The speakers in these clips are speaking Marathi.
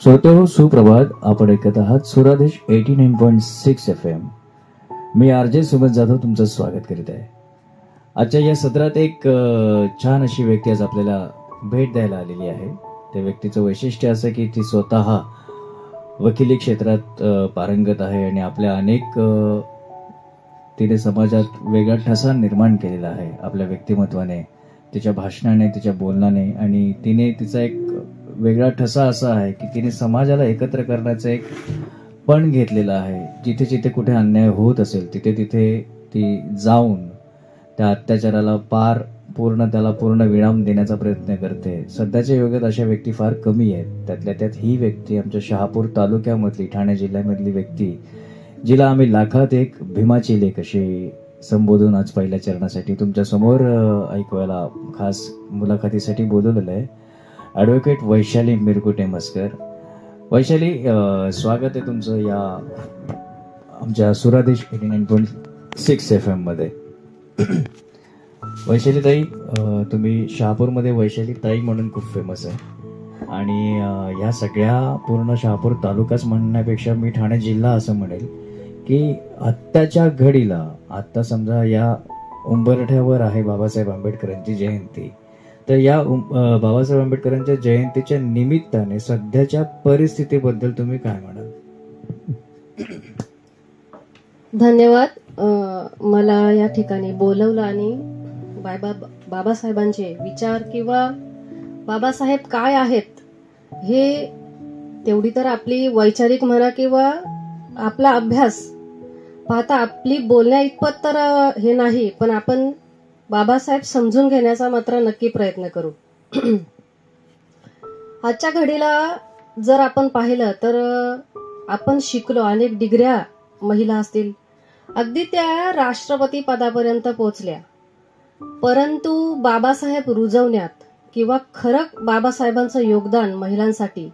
श्रोतेहो सुप्रभात. आपण ऐकत आहात सुरादेश 89.6 FM. मी आरजे सुमित जाधव तुमचं स्वागत करीत आहे. आजच्या या सत्रात एक छान अशी व्यक्ती आज आपल्याला भेट द्यायला आलेली आहे. त्या व्यक्तीचं वैशिष्ट्य असं की ती स्वतः वकिली क्षेत्रात पारंगत आहे आणि आपल्या अनेक तिने समाजात वेगळा ठसा निर्माण केलेला आहे आपल्या व्यक्तिमत्वाने, तिच्या भाषणाने, तिच्या बोलण्याने. आणि तिने तिचा एक वेगळा ठसा असा आहे की तिने समाजाला एकत्र करण्याचं एक पण घेतलेला आहे. जिथे जिथे कुठे अन्याय होत असेल तिथे तिथे ती जाऊन त्या अत्याचाराला त्याला पूर्ण विराम देण्याचा प्रयत्न करते. सध्याच्या युगात अशा व्यक्ती फार कमी आहेत. त्यातल्या त्यात ही व्यक्ती आमच्या शहापूर तालुक्यामधली, ठाणे जिल्ह्यामधली व्यक्ती, जिला आम्ही लाखात एक भीमाची लेक अशी संबोधून आज पहिल्या चरणासाठी तुमच्या समोर ऐकवायला खास मुलाखतीसाठी बोलवलेलं आहे. ॲडव्होकेट वैशाली मिरकुटे मस्कर. वैशाली, स्वागत आहे तुमचं या आमच्या सुरादेश 89.6 FM मध्ये. वैशाली ताई, तुम्ही शहापूरमध्ये वैशाली ताई म्हणून खूप फेमस आहे आणि ह्या सगळ्या पूर्ण शहापूर तालुकाच म्हणण्यापेक्षा मी ठाणे जिल्हा असं म्हणेल की आत्ताच्या घडीला, आत्ता समजा या उंबरठ्यावर आहे बाबासाहेब आंबेडकरांची जयंती, तर या बाबासाहेब आंबेडकरांच्या जयंतीच्या निमित्ताने सध्याच्या परिस्थितीबद्दल तुम्ही काय म्हणाल? धन्यवाद. मला या ठिकाणी बोलवलं आणि बाबासाहेबांचे विचार किंवा बाबासाहेब काय आहेत हे तेवढी तर आपली वैचारिक म्हणा किंवा आपला अभ्यास पाहता आपली बोलण्या इतपत तर हे नाही, पण आपण बाबासाहेब समजून घेण्याचा मात्र नक्की प्रयत्न करू. आजच्या घडीला जर आपण पाहिलं तर आपण शिकलो, अनेक डिग्र्या महिला असतील, अगदी त्या राष्ट्रपती पदापर्यंत पोहोचल्या, परंतु बाबासाहेब रुजवण्यात किंवा खरं बाबासाहेबांचं योगदान महिलांसाठी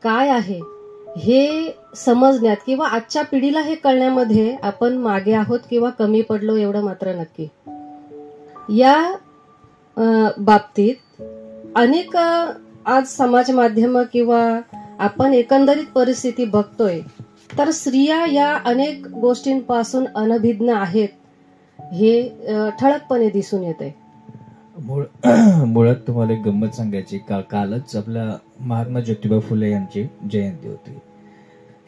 काय आहे हे समजण्यात किंवा आजच्या पिढीला हे कळण्यामध्ये आपण मागे आहोत किंवा कमी पडलो एवढं मात्र नक्की. या बाबतीत अनेक आज समाज माध्यम किंवा आपण एकंदरीत परिस्थिती बघतोय तर स्त्रिया या अनेक गोष्टींपासून अनभिज्ञ आहेत हे ठळकपणे दिसून येते. मुळात तुम्हाला एक गंमत सांगायची, कालच आपल्या महात्मा ज्योतिबा फुले यांची जयंती होती.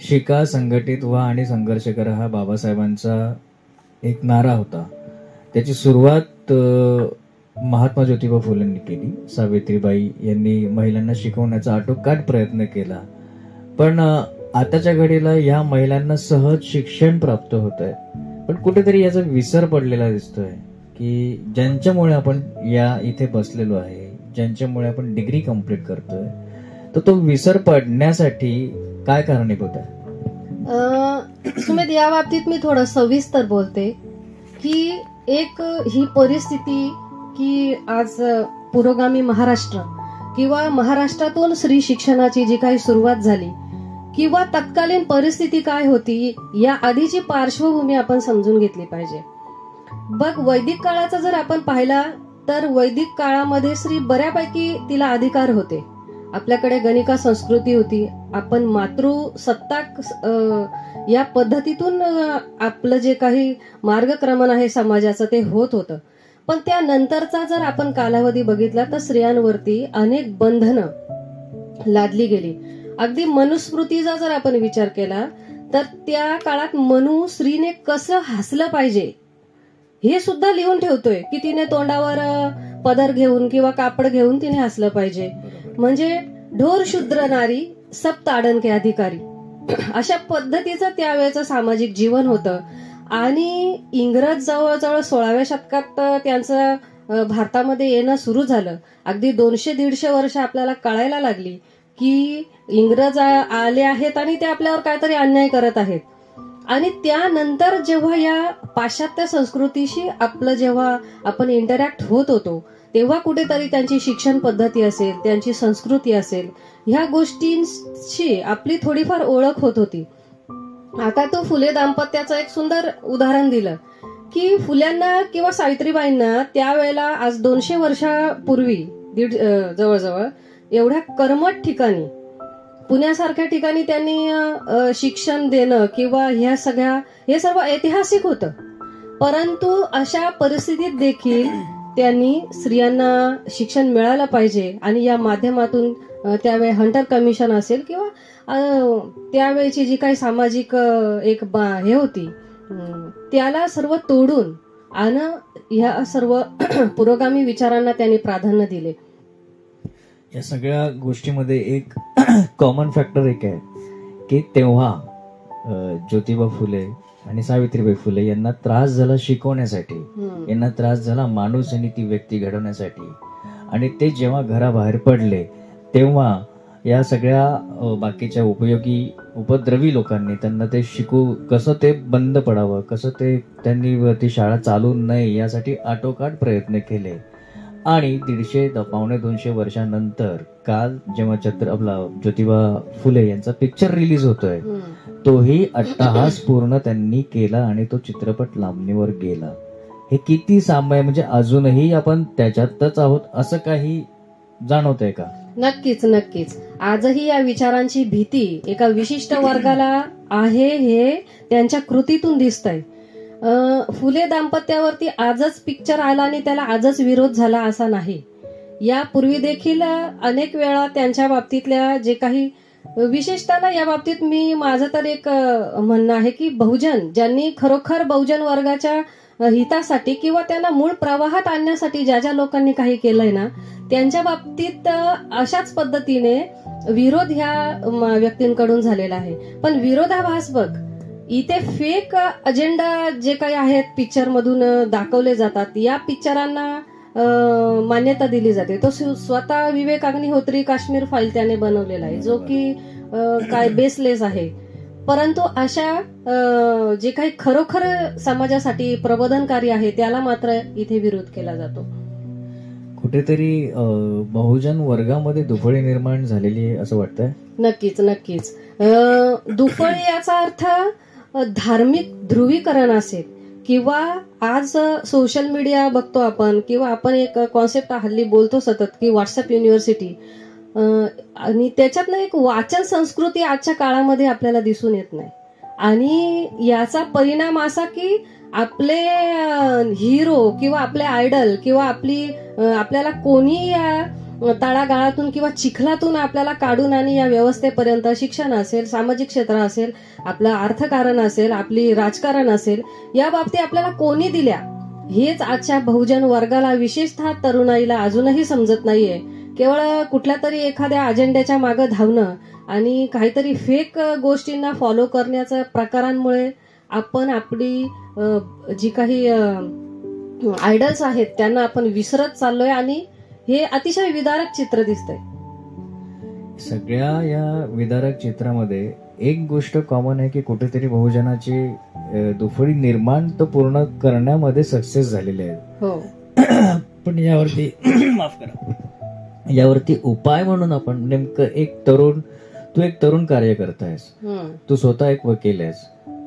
शिका, संघटित व्हा आणि संघर्ष करा हा बाबासाहेबांचा एक नारा होता. त्याची सुरुवात महात्मा ज्योतिबा फुलेंनी केली. सावित्रीबाई यांनी महिलांना शिकवण्याचा आटोकाट प्रयत्न केला, पण आताच्या घडीला या महिलांना सहज शिक्षण प्राप्त होत आहे, पण कुठेतरी याचा विसर पडलेला दिसतोय की ज्यांच्यामुळे आपण या इथे बसलेलो आहे, ज्यांच्यामुळे आपण डिग्री कंप्लीट करतोय, तर तो विसर पडण्यासाठी काय कारणीभूत आहे? सुमित, या बाबतीत मी थोडं सविस्तर बोलते की एक ही परिस्थिती की आज पुरोगामी महाराष्ट्र किंवा महाराष्ट्रातून स्त्री शिक्षणाची जी काही सुरुवात झाली किंवा तत्कालीन परिस्थिती काय होती या आधीची पार्श्वभूमी आपण समजून घेतली पाहिजे. बघ, वैदिक काळाचा जर आपण पाहिला तर वैदिक काळामध्ये स्त्री बऱ्यापैकी तिला अधिकार होते. आपल्याकडे गणिका संस्कृती होती, आपण मातृसत्ताक या पद्धतीतून आपलं जे काही मार्गक्रमण आहे समाजाचं ते होत होतं. पण त्यानंतरचा जर आपण कालावधी बघितला तर स्त्रियांवरती अनेक बंधनं लादली गेली. अगदी मनुस्मृतीचा जर आपण विचार केला तर त्या काळात मनु स्त्रीने कसं हसलं पाहिजे हे सुद्धा लिहून ठेवतोय की तिने तोंडावर पदर घेऊन किंवा कापड घेऊन तिने हसलं पाहिजे. म्हणजे ढोर शूद्र नारी सब ताडन के अधिकारी अशा पद्धतीचं त्यावेळेचं सामाजिक जीवन होतं. आणि इंग्रज जवळजवळ 16व्या शतकात त्यांचं भारतामध्ये येणं सुरू झालं. अगदी 200-150 वर्ष आपल्याला कळायला लागली की इंग्रज आले आहेत आणि ते आपल्यावर काहीतरी अन्याय करत आहेत. आणि त्यानंतर जेव्हा या पाश्चात्य संस्कृतीशी जेव्हा आपण इंटरॅक्ट होत होतो तेव्हा कुठेतरी त्यांची शिक्षण पद्धती असेल, त्यांची संस्कृती असेल, ह्या गोष्टींची आपली थोडीफार ओळख होत होती. आता तो फुले दाम्पत्याचं एक सुंदर उदाहरण दिलं की फुल्यांना किंवा सावित्रीबाईंना त्यावेळेला आज 200 वर्षापूर्वी जवळजवळ एवढ्या कर्मठ ठिकाणी पुण्यासारख्या ठिकाणी त्यांनी शिक्षण देणं किंवा हे सर्व ऐतिहासिक होतं. परंतु अशा परिस्थितीत देखील त्यांनी स्त्रियांना शिक्षण मिळालं पाहिजे आणि या माध्यमातून त्यावेळी हंटर कमिशन असेल किंवा त्यावेळेची जी काही सामाजिक एक हे होती त्याला सर्व तोडून आणि ह्या सर्व पुरोगामी विचारांना त्यांनी प्राधान्य दिले. या सगळ्या गोष्टीमध्ये एक कॉमन फॅक्टर एक आहे की तेव्हा ज्योतिबा फुले आणि सावित्रीबाई फुले यांना त्रास झाला शिकवण्यासाठी, यांना त्रास झाला माणूस आणि ती व्यक्ती घडवण्यासाठी. आणि ते जेव्हा घराबाहेर पडले तेव्हा या सगळ्या बाकीच्या उपद्रवी लोकांनी त्यांना ते कसं ते बंद पडावं, कसं ते त्यांनी ती शाळा चालू नये यासाठी आटोकाट प्रयत्न केले. आणि 150-200 वर्षांनंतर काल जेव्हा आपला ज्योतिबा फुले यांचा पिक्चर रिलीज होतोय तोही अट्टहास पूर्ण त्यांनी केला आणि तो चित्रपट लांबणीवर गेला. हे किती साम्य, म्हणजे अजूनही आपण त्याच्यातच आहोत असं काही जाणवतंय का? नक्कीच नक्कीच. आजही या विचारांची भीती एका विशिष्ट वर्गाला आहे हे त्यांच्या कृतीतून दिसतंय. फुले दाम्पत्यावरती आजच पिक्चर आला आणि त्याला आजच विरोध झाला असा नाही. यापूर्वी देखील अनेक वेळा त्यांच्या बाबतीतल्या जे काही विशेषतः या बाबतीत माझं तर एक म्हणणं आहे की बहुजन ज्यांनी खरोखर बहुजन वर्गाच्या हितासाठी किंवा त्यांना मूळ प्रवाहात आणण्यासाठी ज्या लोकांनी काही केलंय ना त्यांच्या बाबतीत अशाच पद्धतीने विरोध ह्या व्यक्तींकडून झालेला आहे. पण विरोधाभास बघ, इथे फेक अजेंडा जे काही आहेत पिक्चर मधून दाखवले जातात, या पिक्चरांना मान्यता दिली जाते. तो स्वतः विवेक अग्निहोत्री काश्मीर फाईल त्याने बनवलेला आहे जो की काय बेसलेस आहे. परंतु अशा जे काही खरोखर समाजासाठी प्रबोधनकारी आहे त्याला मात्र इथे विरोध केला जातो. कुठेतरी बहुजन वर्गामध्ये दुफळी निर्माण झालेली आहे असं वाटतंय. नक्कीच नक्कीच. दुफळी याचा अर्थ धार्मिक ध्रुवीकरण असेल किंवा आज सोशल मीडिया बघतो आपण किंवा आपण एक कॉन्सेप्ट हल्ली बोलतो सतत की व्हॉट्सअप युनिव्हर्सिटी, आणि त्याच्यातनं एक वाचन संस्कृती आजच्या काळामध्ये आपल्याला दिसून येत नाही. आणि याचा परिणाम असा की आपले हिरो किंवा आपले आयडल किंवा आपल्याला कोणी या तळागाळातून किंवा चिखलातून आपल्याला काढून आणि या व्यवस्थेपर्यंत शिक्षण असेल, सामाजिक क्षेत्र असेल, आपलं अर्थकारण असेल, आपली राजकारण असेल, या बाबतीत आपल्याला कोणी दिल्या हेच आजच्या बहुजन वर्गाला विशेषतः तरुणाईला अजूनही समजत नाहीये. केवळ कुठल्या तरी एखाद्या अजेंड्याच्या मागे धावणं आणि काहीतरी फेक गोष्टींना फॉलो करण्याच्या प्रकारांमुळे आपण आपली जी काही आयडल्स आहेत त्यांना आपण विसरत चाललोय आणि हे अतिशय विदारक चित्र दिसतंय. सगळ्या या विदारक चित्रामध्ये एक गोष्ट कॉमन आहे की कुठेतरी बहुजनाची दुफळी निर्माण तर पूर्ण करण्यामध्ये सक्सेस झालेले आहेत. हो. पण यावरती माफ करा, यावरती उपाय म्हणून आपण नेमकं तू एक तरुण कार्य करतायस, तू स्वतः एक वकील आहेस,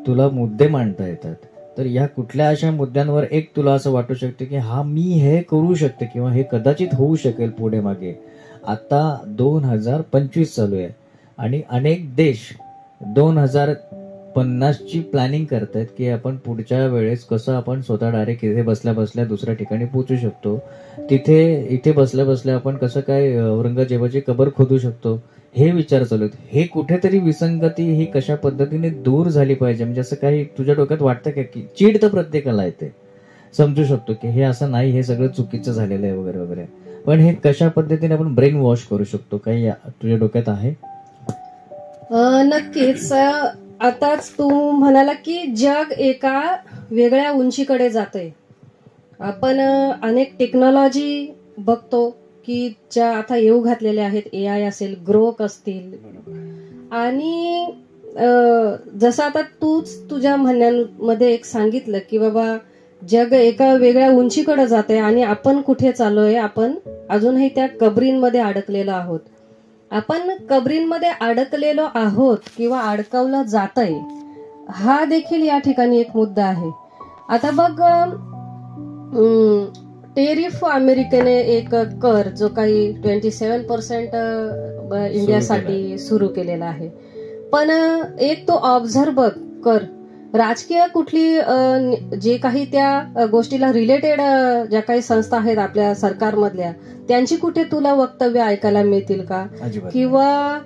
तुला मुद्दे मांडता येतात, तर या कुठल्या अशा मुद्द्यांवर तुला असं वाटू शकते की मी हे करू शकते किंवा हे कदाचित होऊ शकेल पुढे मागे. आता 2025 चालू आहे आणि अनेक देश 2050ची प्लॅनिंग करतायत की आपण पुढच्या वेळेस कसं आपण स्वतः डायरेक्ट इथे बसल्या बसल्या दुसऱ्या ठिकाणी पोहोचू शकतो, इथे बसल्या बसल्या आपण कसं काय औरंगजेबाची कबर खोदू शकतो, हे विचार चालू आहेत. हे कुठेतरी विसंगती ही कशा पद्धतीने दूर झाली पाहिजे, म्हणजे असं काही तुझ्या डोक्यात वाटतं का की चीड तर प्रत्येकाला येते, समजू शकतो की हे असं नाही, हे सगळं चुकीचं झालेलं आहे वगैरे वगैरे, पण हे कशा पद्धतीने आपण ब्रेन वॉश करू शकतो, काही तुझ्या डोक्यात आहे? नक्कीच. आताच तू म्हणाला की जग एका वेगळ्या उंचीकडे जातंय. आपण अनेक टेक्नॉलॉजी बघतो की ज्या आता येऊ घातलेल्या आहेत, AI असेल, ग्रोक असतील, आणि जसं आता तूच तुझ्या म्हणण्यामध्ये एक सांगितलं की बाबा जग एका वेगळ्या उंचीकडे जाते आणि आपण कुठे चाललोय, आपण अजूनही त्या कबरींमध्ये अडकलेलो आहोत. आपण कबरींमध्ये अडकलेलो आहोत किंवा अडकवलं जातंय, हा देखील या ठिकाणी एक मुद्दा आहे. आता बघ, टेरिफ अमेरिकेने एक कर जो काही 27% इंडियासाठी सुरू केलेला आहे. पण एक तो ऑब्झर्व्ह कर, राजकीय कुठली जे काही त्या गोष्टीला रिलेटेड ज्या काही संस्था आहेत आपल्या सरकारमधल्या, त्यांची कुठे तुला वक्तव्य ऐकायला मिळतील का? किंवा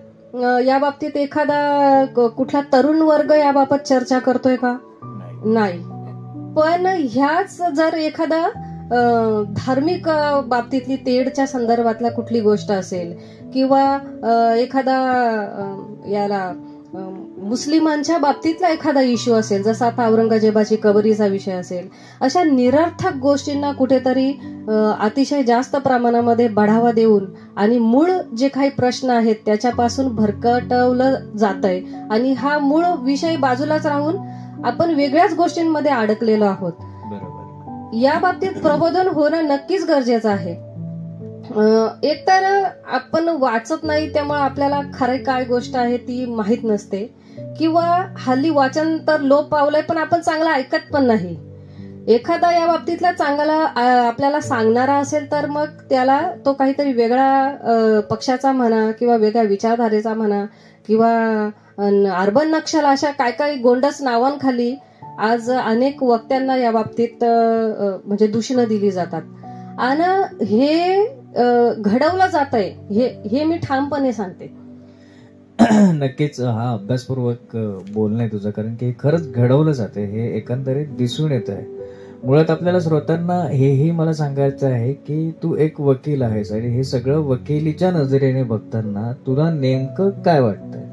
या बाबतीत एखादा कुठला तरुण वर्ग याबाबत चर्चा करतोय का? नाही. पण ह्याच जर एखादा धार्मिक बाबतीतली तेढच्या संदर्भातला कुठली गोष्ट असेल किंवा एखादा याला मुस्लिमांच्या बाबतीतला एखादा इश्यू असेल, जसा आता औरंगजेबाची कबरीचा विषय असेल, अशा निरर्थक गोष्टींना कुठेतरी अतिशय जास्त प्रमाणामध्ये बढावा देऊन आणि मूळ जे काही प्रश्न आहेत त्याच्यापासून भरकटवलं जातंय आणि हा मूळ विषय बाजूलाच राहून आपण वेगळ्याच गोष्टींमध्ये अडकलेलो आहोत. या बाबतीत प्रबोधन होणं नक्कीच गरजेचं आहे. एकतर आपण वाचत नाही, त्यामुळे आपल्याला खरी काय गोष्ट आहे ती माहीत नसते, किंवा हल्ली वाचन तर लोप पावलंय पण आपण चांगलं ऐकत पण नाही. एखादा या बाबतीतला चांगला आपल्याला सांगणारा असेल तर मग त्याला तो काहीतरी वेगळा पक्षाचा म्हणा किंवा वेगळ्या विचारधारेचा म्हणा किंवा अर्बन नक्षल अशा काय काय गोंडस नावांखाली आज अनेक वक्त्यांना या बाबतीत म्हणजे दूषणं दिली जातात. आणि हे घडवलं जात आहे, हे मी ठामपणे सांगते. नक्कीच हा अभ्यासपूर्वक बोलणं आहे तुझं, कारण की खरंच घडवलं जाते, हे एकंदरीत दिसून येत आहे. मुळात आपल्याला श्रोत्यांना हेही मला सांगायचं आहे की तू एक वकील आहेस आणि हे सगळं वकिलीच्या नजरेने बघताना तुला नेमकं काय वाटतंय?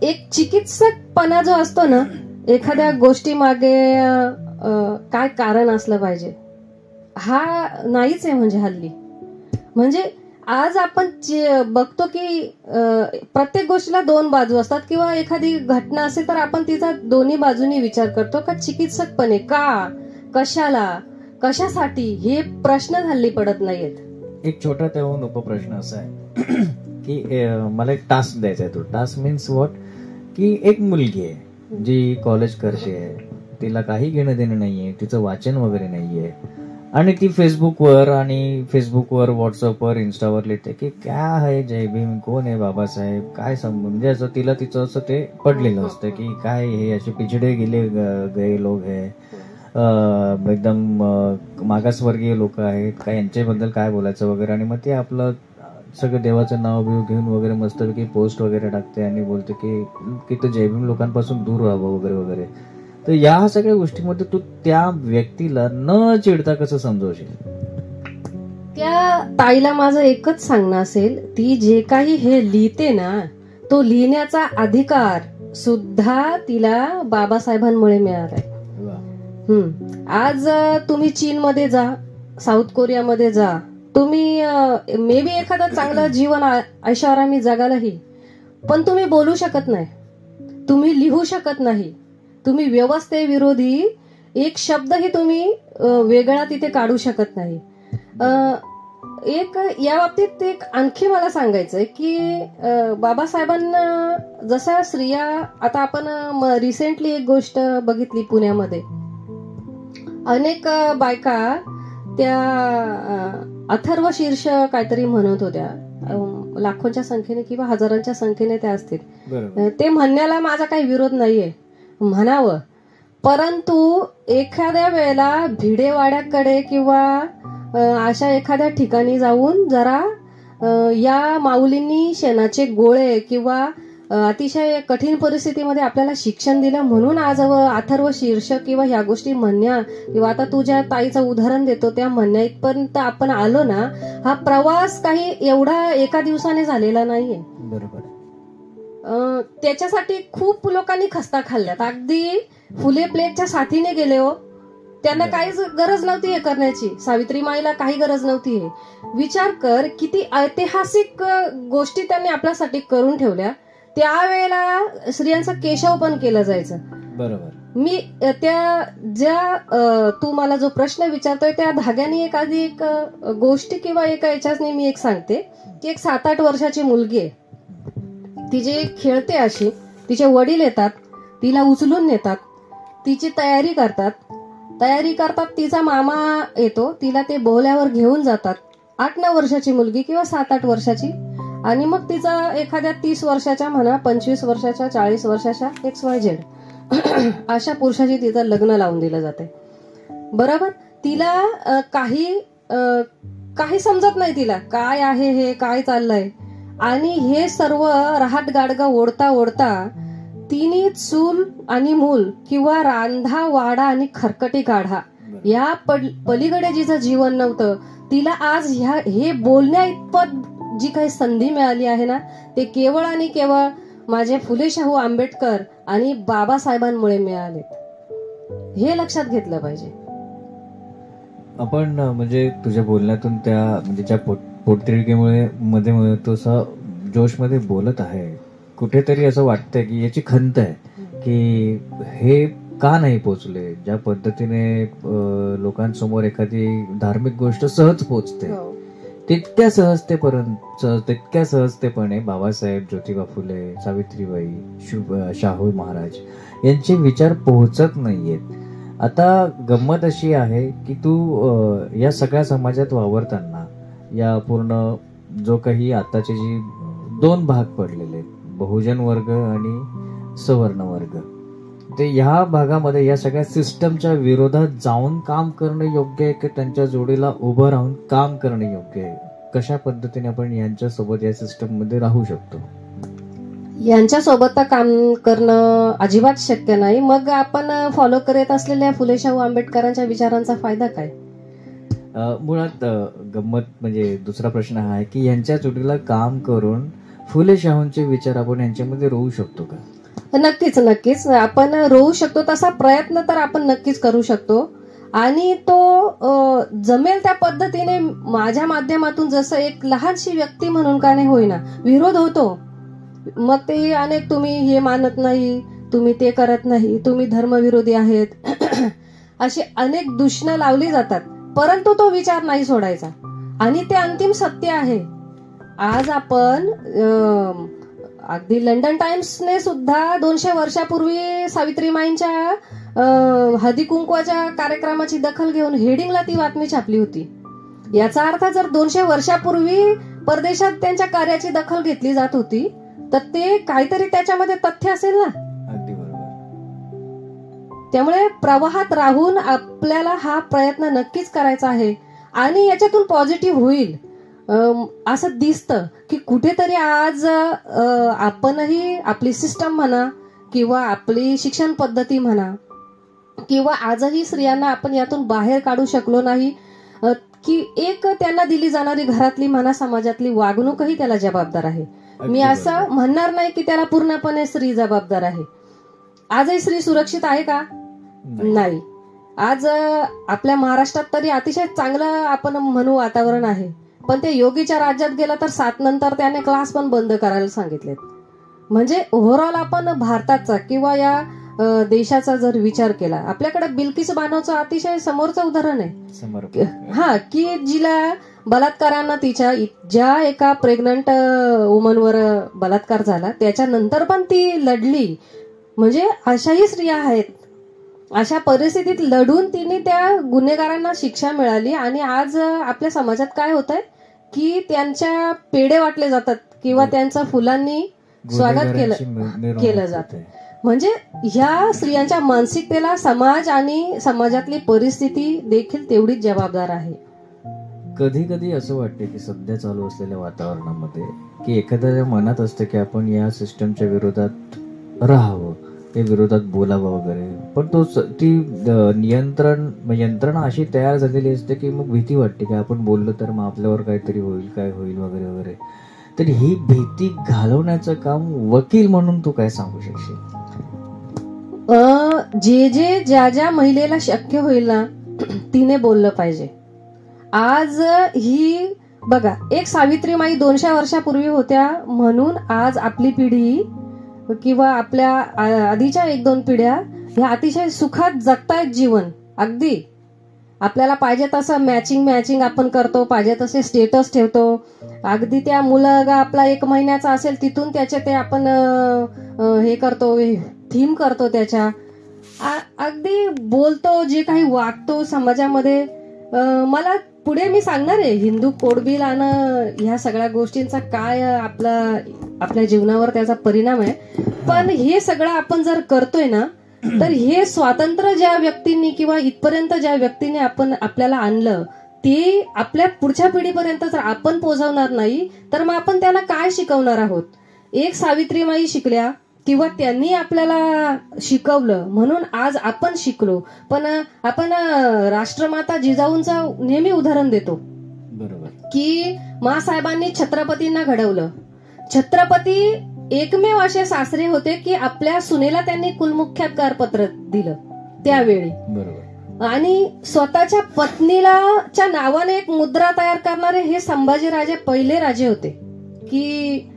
एक चिकित्सकपणा जो असतो ना, एखाद्या गोष्टी मागे काय कारण असलं पाहिजे, हा नाहीच आहे. म्हणजे हल्ली म्हणजे आज आपण बघतो की प्रत्येक गोष्टीला दोन बाजू असतात, किंवा एखादी घटना असेल तर आपण तिचा दोन्ही बाजूनी विचार करतो. का चिकित्सकपणे का, कशाला, कशासाठी, हे प्रश्न हल्ली पडत नाहीयेत. एक छोटा त्याहून उपप्रश्न असा आहे की मला एक टास्क द्यायचा आहे. तो टास्क मीन्स व्हॉट, की एक मुलगी आहे जी कॉलेज करते, तिला काही घेणं देणं नाहीये, तिचं वाचन वगैरे नाहीये, आणि ती फेसबुकवर व्हॉट्सअपवर इंस्टावर लिहिते की काय आहे जय भीम, कोण आहे बाबासाहेब, काय म्हणजे असं तिला तिचं असं ते पडलेलं असतं की काय हे असे पिछडे गेले गए लोक आहे, एकदम मागासवर्गीय लोक आहेत, काय यांच्याबद्दल काय बोलायचं वगैरे. आणि मग ते आपलं सगळं देवाचं नाव बिव घेऊन वगैरे मस्तपैकी पोस्ट वगैरे टाकते आणि बोलते की तो जय भीम लोकांपासून दूर राहावं वगैरे वगैरे. तर या सगळ्या गोष्टीमध्ये तू त्या व्यक्तीला न चिडता कसं समजवशील? त्या ताईला माझं एकच सांगणं असेल, ती जे काही हे लिहिते ना, तो लिहिण्याचा अधिकार सुद्धा तिला बाबासाहेबांमुळे मिळालाय. आज तुम्ही चीनमध्ये जा, साऊथ कोरियामध्ये जा, तुम्ही मे बी एखादं चांगलं जीवन ऐशारामी जगालाही, पण तुम्ही बोलू शकत नाही, तुम्ही लिहू शकत नाही, तुम्ही व्यवस्थेविरोधी एक शब्दही तुम्ही वेगळा तिथे काढू शकत नाही. एक या बाबतीत एक आणखी मला सांगायचंय की बाबासाहेबांना जशा स्त्रिया, आता आपण रिसेंटली एक गोष्ट बघितली पुण्यामध्ये, अनेक बायका त्या अथर्व शीर्ष काहीतरी म्हणत होत्या, लाखोंच्या संख्येने किंवा हजारांच्या संख्येने त्या असतील. ते म्हणण्याला माझा काही विरोध नाहीये, म्हणावं, परंतु एखाद्या वेळेला भिडेवाड्याकडे किंवा अशा एखाद्या ठिकाणी जाऊन जरा या माऊलींनी शेणाचे गोळे किंवा अतिशय कठीण परिस्थितीमध्ये आपल्याला शिक्षण दिलं म्हणून आज अथर्व शीर्ष किंवा ह्या गोष्टी म्हणण्या, किंवा आता तुझ्या ताईचं उदाहरण देतो त्या म्हणण्या इथपर्यंत आपण आलो ना, हा प्रवास काही एवढा एका दिवसाने झालेला नाहीये. बरोबर. त्याच्यासाठी खूप लोकांनी खस्ता खाल्ल्यात. अगदी फुले प्लेटच्या साथीने गेले हो, त्यांना काहीच गरज नव्हती हे करण्याची. सावित्रीमाईला काही गरज नव्हती. हे विचार कर, किती ऐतिहासिक गोष्टी त्यांनी आपल्यासाठी करून ठेवल्या. त्यावेळेला स्त्रियांचं केशव पण केलं जायचं. बरोबर. मी त्या ज्या तू मला जो प्रश्न विचारतोय त्या धाग्याने एखादी एक गोष्टी किंवा एका याच्याने मी एक सांगते की एक 7-8 वर्षाची मुलगी आहे, ती जे खेळते अशी, तिचे वडील येतात, तिला उचलून नेतात, तिची तयारी करतात, तयारी करतात. तिचा मामा येतो, तिला ते बोहल्यावर घेऊन जातात. 8-9 वर्षाची मुलगी किंवा 7-8 वर्षाची. आणि मग तिचा एखाद्या 30 वर्षाच्या म्हणा, 25 वर्षाच्या, 40 वर्षाच्या XYZ अशा पुरुषाची तिचं लग्न लावून दिलं जाते. बरोबर. तिला काही समजत नाही, तिला काय आहे हे, काय चाललंय. आणि हे सर्व रहाट गाडगा ओढता ओढता तिने चूल आणि मूल किंवा रांधा वाडा आणि खरकटी काढा या पलीकडे जिचं जीवन नव्हतं. तिला आज हे बोलण्या इतपत जी काही संधी मिळाली आहे ना, ते केवळ आणि केवळ माझे फुले शाहू आंबेडकर आणि बाबासाहेबांमुळे मिळाले. हे लक्षात घेतलं पाहिजे. आपण म्हणजे तुझ्या बोलण्यातून त्या म्हणजे ज्या पोटतिडकीमुळे मध्ये तो असा जोशमध्ये बोलत आहे, कुठेतरी असं वाटतंय की याची खंत आहे की हे का नाही पोचले. ज्या पद्धतीने लोकांसमोर एखादी धार्मिक गोष्ट सहज पोचते, तितक्या सहजतेपणे बाबासाहेब, ज्योतिबा फुले, सावित्रीबाई, शाहू महाराज यांचे विचार पोहोचत नाहीयेत. आता गंमत अशी आहे की तू या सगळ्या समाजात वावरताना या पूर्ण जो काही आताचे जी 2 भाग पडलेले आहेत, बहुजन वर्ग आणि सवर्ण वर्ग, ते ह्या भागामध्ये या सगळ्या सिस्टमच्या विरोधात जाऊन काम करणं योग्य आहे की त्यांच्या जोडीला उभं राहून काम करणं योग्य आहे? कशा पद्धतीने आपण यांच्यासोबत या सिस्टम मध्ये राहू शकतो? यांच्यासोबत काम करणं अजिबात शक्य नाही. मग आपण फॉलो करत असलेल्या फुले शाहू आंबेडकरांच्या विचारांचा फायदा काय? मुळात गंमत म्हणजे दुसरा प्रश्न हा आहे की यांच्या जोडीला काम करून फुले शाहूंचे विचार आपण यांच्यामध्ये रोवू शकतो का? नक्कीच आपण रोवू शकतो. तसा प्रयत्न तर आपण नक्कीच करू शकतो. आणि तो जमेल त्या पद्धतीने माझ्या माध्यमातून जसं एक लहानशी व्यक्ती म्हणून का नाही होईना विरोध होतो. मग ते अनेक तुम्ही हे मानत नाही, तुम्ही ते करत नाही, तुम्ही धर्मविरोधी आहेत अशी अनेक दूषणं लावली जातात. परंतु तो विचार नाही सोडायचा आणि ते अंतिम सत्य आहे. आज आपण अगदी लंडन टाइम्सने सुद्धा 200 वर्षापूर्वी सावित्रीमाईंच्या हळदी कुंकवाच्या कार्यक्रमाची दखल घेऊन हेडिंगला ती बातमी छापली होती. याचा अर्थ जर 200 वर्षापूर्वी परदेशात त्यांच्या कार्याची दखल घेतली जात होती तर ते काहीतरी त्याच्यामध्ये तथ्य असेल ना. अगदी बरोबर. त्यामुळे प्रवाहात राहून आपल्याला हा प्रयत्न नक्कीच करायचा आहे आणि याच्यातून पॉझिटिव्ह होईल असं दिसतं की कुठेतरी आज आपणही आपली सिस्टम म्हणा किंवा आपली शिक्षण पद्धती म्हणा किंवा आजही स्त्रियांना आपण यातून बाहेर काढू शकलो नाही की एक त्यांना दिली जाणारी घरातली म्हणा समाजातली वागणूकही त्याला जबाबदार आहे. मी असं म्हणणार नाही की त्याला पूर्णपणे स्त्री जबाबदार आहे. आजही स्त्री सुरक्षित आहे का? नाही. आज आपल्या महाराष्ट्रात तरी अतिशय चांगलं आपण म्हणू वातावरण आहे, पण ते योगीच्या राज्यात गेलं तर 7 नंतर त्याने क्लास पण बंद करायला सांगितलेत. म्हणजे ओव्हरऑल आपण भारताचा किंवा या देशाचा जर विचार केला, आपल्याकडे बिल्किस बानोचं अतिशय समोरचं उदाहरण आहे. हा, की जिला बलात्कारानं तिच्या ज्या एका प्रेग्नंट वुमनवर बलात्कार झाला त्याच्यानंतर पण ती लढली. म्हणजे अशाही स्त्रिया आहेत. अशा परिस्थितीत लढून तिने त्या गुन्हेगारांना शिक्षा मिळाली. आणि आज आपल्या समाजात काय होत आहे की त्यांच्या पेढे वाटले जातात किंवा त्यांचं फुलांनी स्वागत केलं जातं. म्हणजे ह्या स्त्रियांच्या मानसिकतेला समाज आणि समाजातली परिस्थिती देखील तेवढीच जबाबदार आहे. कधी कधी असं वाटते की सध्या चालू असलेल्या वातावरणामध्ये की एखाद्याच्या मनात असतं की आपण या सिस्टमच्या विरोधात राहावं, त्या विरोधात बोलावं वगैरे, पण ती यंत्रणा अशी तयार झालेली असते की मग भीती वाटते की आपण बोललो तर मग आपल्यावर काहीतरी होईल, काय होईल वगैरे वगैरे. तर ही भीती घालवण्याचं काम वकील म्हणून तू काय सांगू शकशील? ज्या महिलेला शक्य होईल ना तिने बोललं पाहिजे. आज ही बघा, एक सावित्रीमाई 200 वर्षापूर्वी होत्या म्हणून आज आपली पिढी किंवा आपल्या आधीच्या 1-2 पिढ्या ह्या अतिशय सुखात जगतायत जीवन. अगदी आपल्याला पाहिजे तसं मॅचिंग आपण करतो, पाहिजे तसे स्टेटस ठेवतो. अगदी त्या मुलगा आपला 1 महिन्याचा असेल तिथून त्याचे ते आपण हे करतो, थीम करतो त्याच्या. अगदी बोलतो, जे काही वागतो समाजामध्ये, मला पुढे मी सांगणार आहे हिंदू कोडबिल आणि ह्या सगळ्या गोष्टींचा काय आपल्या जीवनावर त्याचा परिणाम आहे. पण हे सगळं आपण जर करतोय ना, तर हे स्वातंत्र्य ज्या व्यक्तींनी किंवा इथपर्यंत ज्या व्यक्तीने आपल्याला आणलं, ते आपल्या पुढच्या पिढीपर्यंत जर आपण पोहोचवणार नाही, तर मग आपण त्यांना काय शिकवणार आहोत. एक सावित्रीमाई शिकल्या किंवा त्यांनी आपल्याला शिकवलं म्हणून आज आपण शिकलो. पण आपण राष्ट्रमाता जिजाऊंचं नेहमी उदाहरण देतो, बरोबर, की मासाहेबांनी छत्रपतींना घडवलं. छत्रपती एकमेव असे सासरे होते की आपल्या सुनेला त्यांनी कुलमुख्यातकार पत्र दिलं त्यावेळी. बरोबर. आणि स्वतःच्या पत्नीच्या नावाने एक मुद्रा तयार करणारे हे संभाजीराजे पहिले राजे होते, की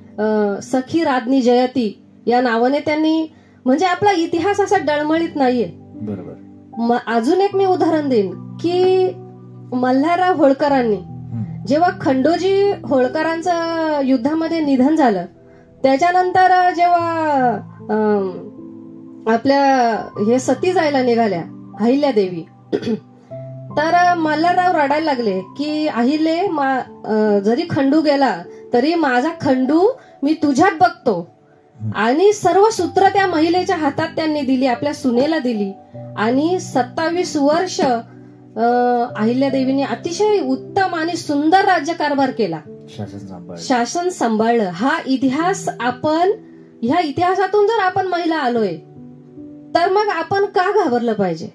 सखी राज्ञी जयती या नावाने त्यांनी, म्हणजे आपला इतिहास असा डळमळीत नाहीये. बरोबर. अजून एक मी उदाहरण देईन की मल्हारराव होळकरांनी जेव्हा खंडोजी होळकरांचं युद्धामध्ये निधन झालं, त्याच्यानंतर जेव्हा आपल्या हे सती जायला निघाल्या अहिल्यादेवी, तर मल्हारराव रडायला लागले की अहिल्ये, जरी खंडू गेला तरी माझा खंडू मी तुझ्यात बघतो. आणि सर्व सूत्र त्या महिलेच्या हातात त्यांनी दिली, आपल्या सुनेला दिली. आणि 27 वर्ष अहिल्यादेवीने अतिशय उत्तम आणि सुंदर राज्यकारभार केला, शासन सांभाळलं. हा इतिहास ह्या इतिहासातून जर आपण महिला आलोय, तर मग आपण का घाबरलं पाहिजे.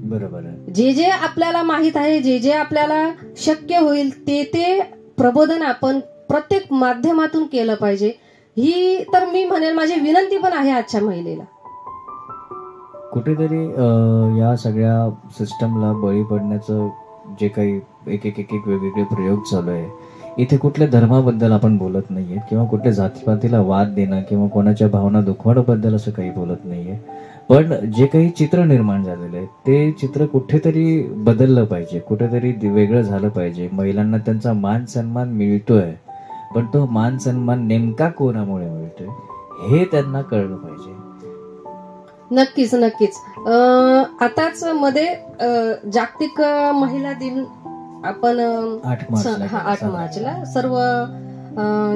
बरोबर. जे आपल्याला माहित आहे, जे आपल्याला शक्य होईल ते प्रबोधन आपण प्रत्येक माध्यमातून केलं पाहिजे. ही तर मी म्हणेल माझी विनंती पण आहे आजच्या महिलेला. कुठेतरी या सगळ्या सिस्टमला बळी पडण्याचं जे काही एक वेगवेगळे प्रयोग चालू आहे, इथे कुठल्या धर्माबद्दल आपण बोलत नाहीये किंवा कुठल्या जातीपातीला वाद देणं किंवा कोणाच्या भावना दुखवण्याबद्दल असं काही बोलत नाहीये. पण जे काही चित्र निर्माण झालेलं आहे, ते चित्र कुठेतरी बदललं पाहिजे, कुठेतरी वेगळं झालं पाहिजे. महिलांना त्यांचा मान सन्मान मिळतोय, पण तो मान सन्मान नेमका कोणामुळे मिळतोय हे त्यांना कळलं पाहिजे. नक्कीच नक्कीच. आताच मध्ये जागतिक महिला दिन आपण 8 मार्चला सर्व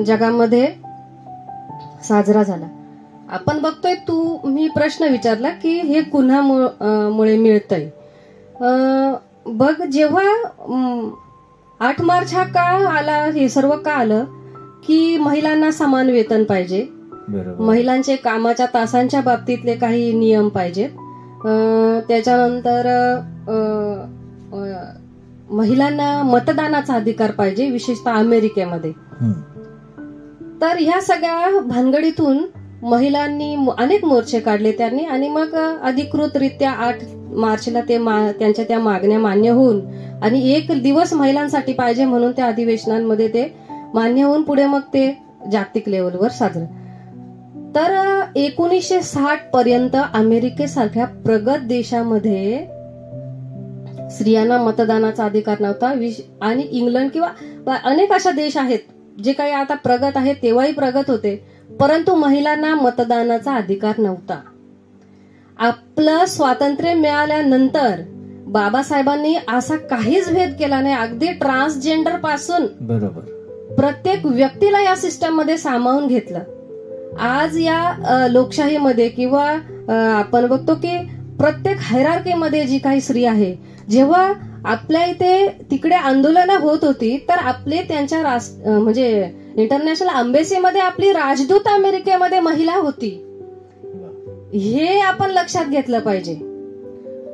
जगामध्ये जगामध्ये झाला. आपण बघतोय, मी प्रश्न विचारला की हे कुणामुळे मिळतंय. बघ, जेव्हा 8 मार्च हा का आला, हे सर्व का आलं की महिलांना समान वेतन पाहिजे, महिलांचे कामाच्या तासांच्या बाबतीतले काही नियम पाहिजेत, त्याच्यानंतर महिलांना मतदानाचा अधिकार पाहिजे, विशेषतः अमेरिकेमध्ये. तर ह्या सगळ्या भानगडीतून महिलांनी अनेक मोर्चे काढले त्यांनी, आणि मग अधिकृतरित्या 8 मार्चला त्यांच्या त्या मागण्या मान्य होऊन, आणि एक दिवस महिलांसाठी पाहिजे म्हणून त्या अधिवेशनांमध्ये ते मान्य होऊन पुढे मग ते जागतिक लेवलवर साजरं. तर 1960 पर्यंत अमेरिकेसारख्या प्रगत देशामध्ये स्त्रियांना मतदानाचा अधिकार नव्हता. आणि इंग्लंड किंवा अनेक अशा देश आहेत जे काही आता प्रगत आहेत, तेव्हाही प्रगत होते, परंतु महिलांना मतदानाचा अधिकार नव्हता. आपलं स्वातंत्र्य मिळाल्यानंतर बाबासाहेबांनी असा काहीच भेद केला नाही, अगदी ट्रान्सजेंडर पासून बरोबर प्रत्येक व्यक्तीला या सिस्टम मध्ये सामावून घेतलं. आज या लोकशाहीमध्ये किंवा आपण बघतो की प्रत्येक हायरार्कीमध्ये जी काही स्त्री आहे, जेव्हा आपल्या इथे तिकडे आंदोलनं होत होती, तर आपले त्यांच्या म्हणजे इंटरनॅशनल एम्बेसीमध्ये आपली राजदूत अमेरिकेमध्ये महिला होती. हे आपण लक्षात घेतलं पाहिजे.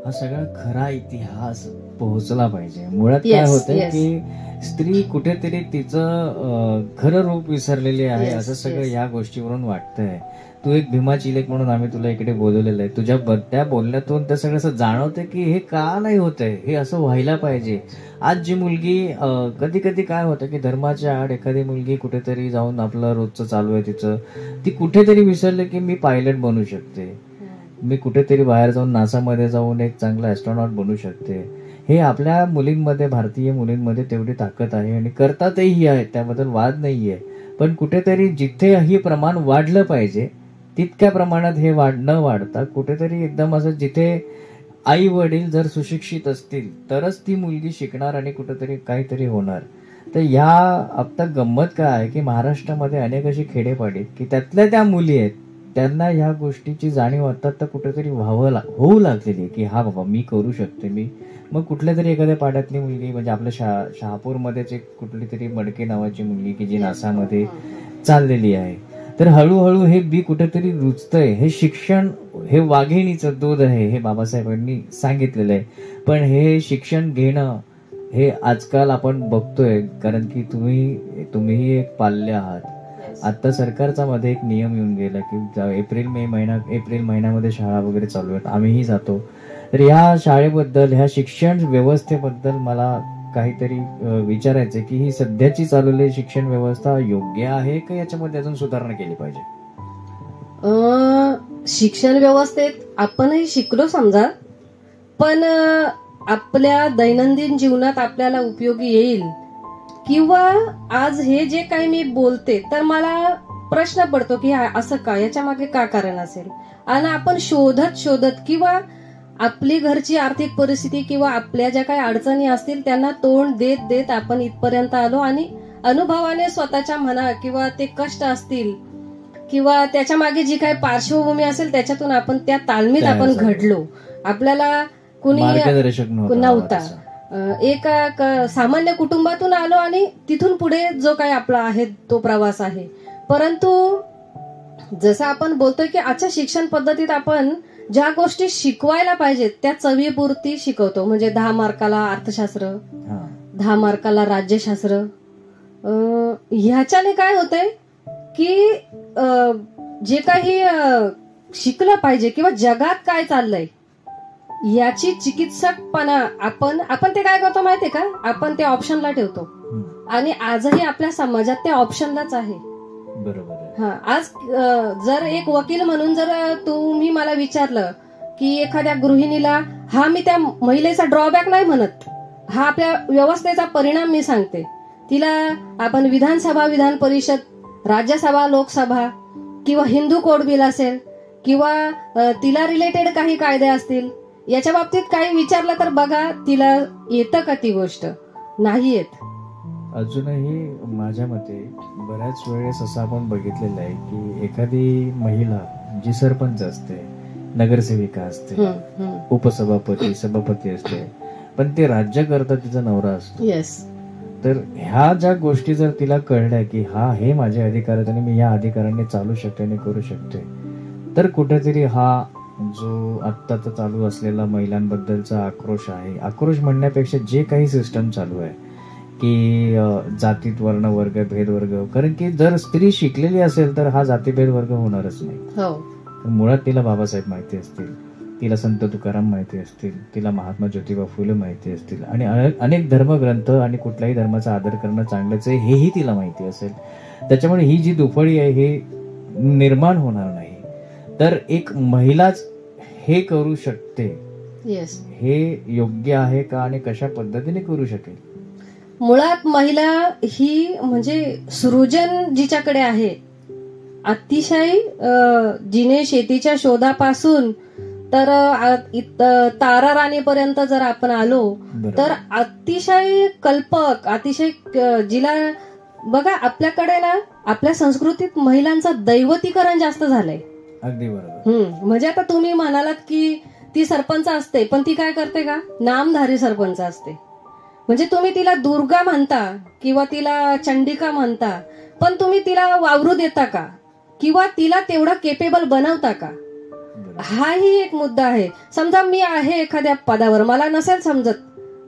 हा सगळा खरा इतिहास पोहोचला पाहिजे. मुळात काय होतंय की स्त्री कुठेतरी तिचं खरं रूप विसरलेली आहे, असं सगळं या गोष्टीवरून वाटतंय. तू एक भीमा चिलेक म्हणून आम्ही तुला इकडे बोलवलेलं आहे, तुझ्या त्या बोलण्यातून ते सगळं असं जाणवतंय की हे का नाही होतंय, हे असं व्हायला पाहिजे. आज जी मुलगी कधी कधी काय होतं की धर्माच्या आड एखादी मुलगी कुठेतरी जाऊन आपलं रोजचं चालू आहे तिचं, ती कुठेतरी विसरले की मी पायलट बनू शकते, मी कुठेतरी बाहेर जाऊन नासामध्ये जाऊन एक चांगला ऍस्ट्रॉनॉट बनू शकते. हे आपल्या मुलींमध्ये, भारतीय मुलींमध्ये तेवढी ताकद आहे आणि करतातही आहेत, त्याबद्दल वाद नाहीये. पण कुठेतरी जिथे हे प्रमाण वाढलं पाहिजे तितक्या प्रमाणात हे न वाढता कुठेतरी एकदम असं जिथे आई वडील जर सुशिक्षित असतील तरच ती मुलगी शिकणार आणि कुठेतरी काहीतरी होणार. तर ह्या आता गंमत काय आहे की महाराष्ट्रामध्ये अनेक अशी खेडेपाडी की त्यातल्या त्या मुली आहेत, त्यांना ह्या गोष्टीची जाणीव आता तर कुठेतरी होऊ लागलेली आहे की हा बाबा मी करू शकते. मी मग कुठल्या तरी एखाद्या पाड्यातली मुलगी, म्हणजे आपल्या शहापूरमध्येच एक कुठली तरी मडके नावाची मुलगी की जी नासामध्ये चाललेली आहे. तर हळूहळू हे बी कुठेतरी रुजतंय. हे शिक्षण हे वाघिणीचं दूध आहे हे बाबासाहेबांनी सांगितलेलं आहे. पण हे शिक्षण घेणं हे आजकाल आपण बघतोय, कारण की तुम्हीही एक पाल्य आहात. आता सरकारचा मध्ये एक नियम येऊन गेला की एप्रिल महिन्यामध्ये शाळा वगैरे चालू आहेत, आम्हीही जातो. तर ह्या शाळेबद्दल, ह्या शिक्षण व्यवस्थेबद्दल मला काहीतरी विचारायचंय की ही सध्याची चालवलेली शिक्षण व्यवस्था योग्य आहे का याच्यामध्ये अजून सुधारणा केली पाहिजे? शिक्षण व्यवस्थेत आपणही शिकलो समजा, पण आपल्या दैनंदिन जीवनात आपल्याला उपयोगी येईल किंवा आज हे जे काही मी बोलते तर मला प्रश्न पडतो की असं का, याच्या मागे का कारण असेल. आणि आपण शोधत किंवा आपली घरची आर्थिक परिस्थिती किंवा आपल्या ज्या काही अडचणी असतील त्यांना तोंड देत देत आपण इथपर्यंत आलो. आणि अनुभवाने स्वतःच्या म्हणा किंवा ते कष्ट असतील किंवा त्याच्या मागे जी काही पार्श्वभूमी असेल त्याच्यातून आपण त्या तालमीत आपण घडलो. आपल्याला कुणी मार्गदर्शक नव्हता. एका सामान्य कुटुंबातून आलो आणि तिथून पुढे जो काही आपला आहे तो प्रवास आहे. परंतु जसं आपण बोलतोय की आजच्या शिक्षण पद्धतीत आपण ज्या गोष्टी शिकवायला पाहिजेत त्या चवीपुरती शिकवतो. म्हणजे 10 मार्काला अर्थशास्त्र, 10 मार्काला राज्यशास्त्र. ह्याच्याने काय होतंय की जे काही शिकलं पाहिजे किंवा जगात काय चाललंय याची चिकित्सकपणा आपण ते काय करतो माहितीये का, आपण ते ऑप्शनला ठेवतो. आणि आजही आपल्या समाजात ते ऑप्शनलाच आहे. बरोबर. आज जर एक वकील म्हणून जर तुम्ही मला विचारलं की एखाद्या गृहिणीला, हा मी त्या महिलेचा ड्रॉबॅक नाही म्हणत, हा आपल्या व्यवस्थेचा परिणाम मी सांगते. तिला आपण विधानसभा, विधान परिषद, राज्यसभा, लोकसभा किंवा हिंदू कोड बिल असेल किंवा तिला रिलेटेड काही कायदे असतील, याच्या बाबतीत काही विचारलं तर बघा तिला येतं का ती गोष्ट? नाही येत. अजूनही माझ्या मते बऱ्याच वेळेस असं आपण बघितलेलं आहे की एखादी महिला जी सरपंच असते, नगरसेविका असते, उपसभापती, सभापती असते, पण ते राज्य करता तिचा नवरा असतो. येस. तर ह्या ज्या गोष्टी जर तिला कळल्या की हे माझे अधिकार आहेत आणि मी या अधिकाराने चालू शकते आणि करू शकते, तर कुठेतरी हा जो आत्ताचा चालू असलेला महिलांबद्दलचा आक्रोश आहे, आक्रोश म्हणण्यापेक्षा जे काही सिस्टम चालू आहे की जातीत वर्ण वर्ग भेदवर्ग, कारण की जर स्त्री शिकलेली असेल तर हा जातीभेद वर्ग होणारच नाही. मुळात तिला बाबासाहेब माहिती असतील, तिला संत तुकाराम माहिती असतील, तिला महात्मा ज्योतिबा फुले माहिती असतील आणि अनेक धर्मग्रंथ आणि कुठल्याही धर्माचा आदर करणं चांगलंच आहे हेही तिला माहिती असेल. त्याच्यामुळे ही जी दुफळी आहे हे निर्माण होणार नाही. तर एक महिलाच हे करू शकते, हे योग्य आहे का आणि कशा पद्धतीने करू शकेल? मुळात महिला ही म्हणजे सृजन जिच्याकडे आहे, अतिशय जिने शेतीच्या शोधापासून तर तारा राणीपर्यंत जर आपण आलो तर अतिशय कल्पक, अतिशय जिला बघा आपल्याकडे ना आपल्या संस्कृतीत महिलांचं दैवतीकरण जास्त झालंय. अगदी बरोबर. म्हणजे आता तुम्ही म्हणालात की ती सरपंच असते पण ती काय करते का, नामधारी सरपंच असते. म्हणजे तुम्ही तिला दुर्गा म्हणता किंवा तिला चंडिका म्हणता, पण तुम्ही तिला वावरू देता का किंवा तिला तेवढा केपेबल बनवता का? हाही एक मुद्दा आहे. समजा मी आहे एखाद्या पदावर, मला नसेल समजत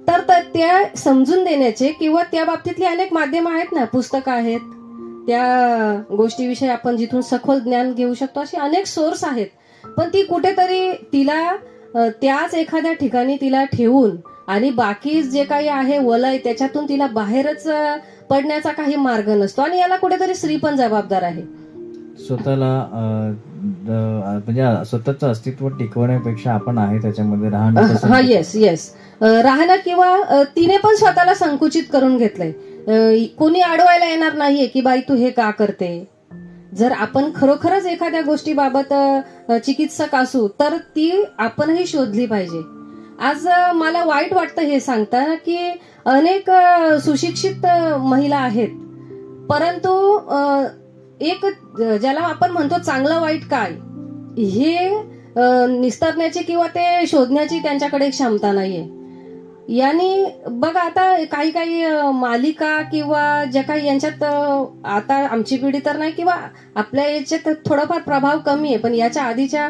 तर त्या समजून देण्याचे किंवा त्या बाबतीतली अनेक माध्यमं आहेत ना, पुस्तकं आहेत, त्या गोष्टीविषयी आपण जिथून सखोल ज्ञान घेऊ शकतो, असे अनेक सोर्स आहेत. पण ती कुठेतरी तिला त्याच एखाद्या ठिकाणी तिला ठेवून आणि बाकी जे काही आहे वलय त्याच्यातून तिला बाहेरच पडण्याचा काही मार्ग नसतो. आणि याला कुठेतरी स्त्री पण जबाबदार आहे. स्वतःला म्हणजे स्वतःचं अस्तित्व टिकवण्यापेक्षा आपण आहे त्याच्यामध्ये राहणं. येस राहणं किंवा तिने पण स्वतःला संकुचित करून घेतलंय. कोणी अडवायला येणार नाहीये की बाई तू हे का करते जर आपण खरोखरच एखाद्या गोष्टीबाबत चिकित्सक असू तर ती आपणही शोधली पाहिजे. आज मला वाईट वाटतं हे सांगताना की अनेक सुशिक्षित महिला आहेत, परंतु एक ज्याला आपण म्हणतो चांगलं वाईट काय हे निस्तरण्याची किंवा ते शोधण्याची त्यांच्याकडे क्षमता नाहीये. यांनी बघा आता काही काही मालिका किंवा ज्या काही यांच्यात आता आमची पिढी तर नाही किंवा आपल्या याच्यात थोडाफार प्रभाव कमी आहे, पण याच्या आधीच्या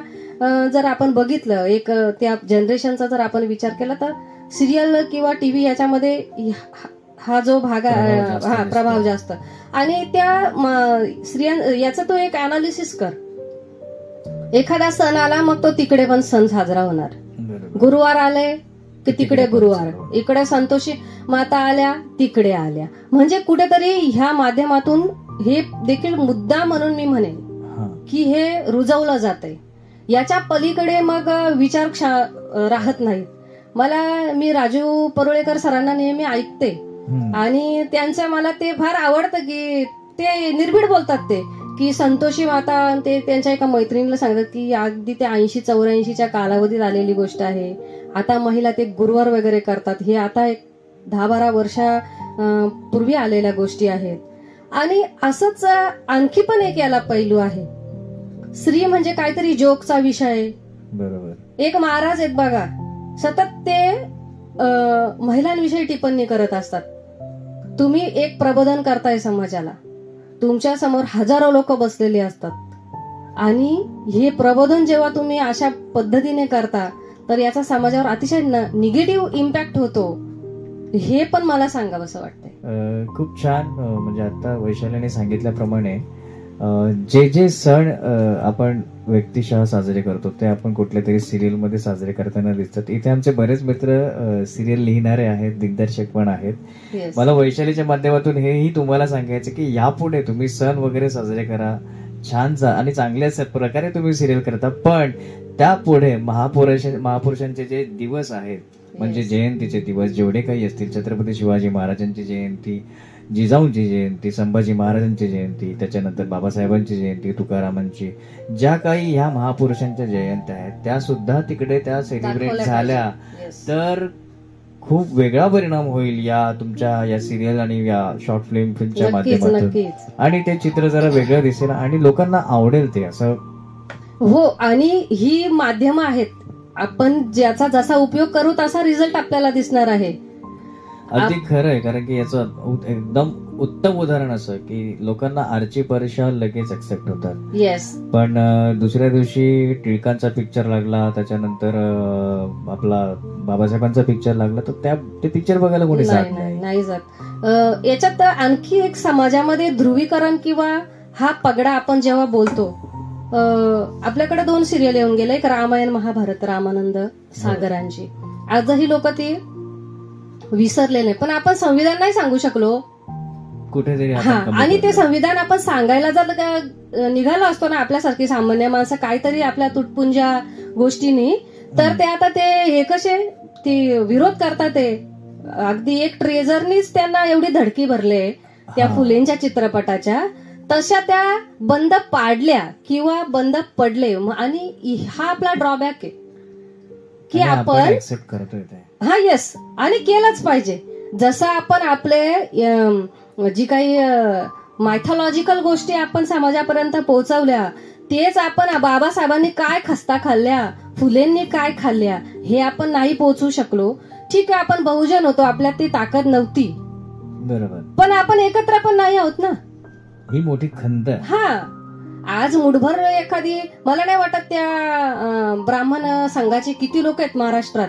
जर आपण बघितलं एक त्या जनरेशनचा जर आपण विचार केला तर सिरियल किंवा टीव्ही याच्यामध्ये हा जो भाग हा प्रभाव जास्त. आणि त्या स्त्रियां याचा तो एक अनालिसिस कर. एखादा सण आला मग तो तिकडे पण सण साजरा होणार. गुरुवार आले की तिकडे गुरुवार, इकडे संतोषी माता आल्या तिकडे आल्या. म्हणजे कुठेतरी ह्या माध्यमातून हे देखील मुद्दा म्हणून मी म्हणेन की हे रुजवलं जातंय. याच्या पलीकडे मग विचार राहत नाहीत. मी राजू परुळेकर सरांना नेहमी ऐकते आणि त्यांचं मला ते फार आवडतं की ते निर्भीड बोलतात ते की संतोषी माता ते त्यांच्या एका मैत्रिणीला सांगतात की अगदी ते 80-84च्या कालावधीत आलेली गोष्ट आहे. आता महिला ते गुरुवार वगैरे करतात. हे आता एक 10-12 वर्षापूर्वी आलेल्या गोष्टी आहेत. आणि असंच आणखी पण एक याला पैलू आहे. स्त्री म्हणजे काहीतरी जोकचा विषय. बरोबर. एक महाराज आहेत बघा, सतत ते महिलांविषयी टिप्पणी करत असतात. तुम्ही एक प्रबोधन करताय समाजाला, तुमच्या समोर हजारो लोक बसलेले असतात आणि हे प्रबोधन जेव्हा तुम्ही अशा पद्धतीने करता तर याचा समाजावर अतिशय निगेटिव्ह इम्पॅक्ट होतो. हे पण मला सांगावंसं वाटतंय. खूप छान. म्हणजे आता वैशालीने सांगितल्याप्रमाणे जे सण आपण व्यक्तिशः साजरे करतो ते आपण कुठल्या तरी सिरियल मध्ये साजरे करताना दिसतात. इथे आमचे बरेच मित्र सिरियल लिहिणारे आहेत, दिग्दर्शक पण आहेत. मला वैशालीच्या माध्यमातून हेही तुम्हाला सांगायचं की यापुढे तुम्ही सण वगैरे साजरे करा, छान आणि चांगल्या प्रकारे तुम्ही सिरियल करता, पण त्यापुढे महापुरुषांचे जे दिवस आहेत म्हणजे जयंतीचे दिवस जेवढे काही असतील, छत्रपती शिवाजी महाराजांची जयंती, जिजाऊंची जयंती, संभाजी महाराजांची जयंती, त्याच्यानंतर बाबासाहेबांची जयंती, तुकारामांची, ज्या काही ह्या महापुरुषांच्या जयंत्या आहेत त्या सुद्धा तिकडे त्या सेलिब्रेट झाल्या तर खूप वेगळा परिणाम होईल या तुमच्या या सिरियल आणि या शॉर्ट फिल्मच्या माध्यमातून. आणि ते चित्र जरा वेगळं दिसेल आणि लोकांना आवडेल ते असं. हो, आणि ही माध्यमं आहेत, आपण ज्याचा जसा उपयोग करू तसा रिझल्ट आपल्याला दिसणार आहे. अगदी खरं आहे. कारण की याचं एकदम उत्तम उदाहरण असं की लोकांना आरची परीक्षा लगेच एक्सेप्ट होतात. येस. पण दुसऱ्या दिवशी टिळकांचा पिक्चर लागला, त्याच्यानंतर आपला बाबासाहेबांचा पिक्चर लागला तर ते पिक्चर बघायला कोणी जात नाही जात. याच्यात आणखी एक समाजामध्ये ध्रुवीकरण किंवा हा पगडा आपण जेव्हा बोलतो, आपल्याकडे 2 सिरियल येऊन गेले, एक रामायण महाभारत रामानंद सागरांची. आजही लोक ती विसरले नाही, पण आपण संविधान नाही सांगू शकलो कुठेतरी. आणि ते संविधान आपण सांगायला जर निघालो असतो ना आपल्यासारखी सामान्य माणसं काहीतरी आपल्या तुटपुंजा गोष्टींनी, तर ते आता ते हे कसे ते विरोध करतात. ते अगदी एक ट्रेझरनीच त्यांना एवढी धडकी भरले त्या फुलेंच्या चित्रपटाच्या, तशा त्या बंद पाडल्या किंवा बंद पडले. आणि हा आपला ड्रॉबॅक आहे की आपण एक्सेप्ट करतोय. येस, आणि केलंच पाहिजे. जसं आपण आपले जी काही मायथॉलॉजिकल गोष्टी आपण समाजापर्यंत पोहोचवल्या, तेच आपण बाबासाहेबांनी काय खस्ता खाल्ल्या, फुलेंनी काय खाल्ल्या हे आपण नाही पोहोचू शकलो. ठीक आहे, आपण बहुजन होतो, आपल्यात ती ताकद नव्हती, बरोबर, पण आपण एकत्र पण नाही आहोत ना. ही मोठी खंत. आज मुठभर एखादी, मला नाही वाटत त्या ब्राह्मण संघाचे किती लोक आहेत महाराष्ट्रात,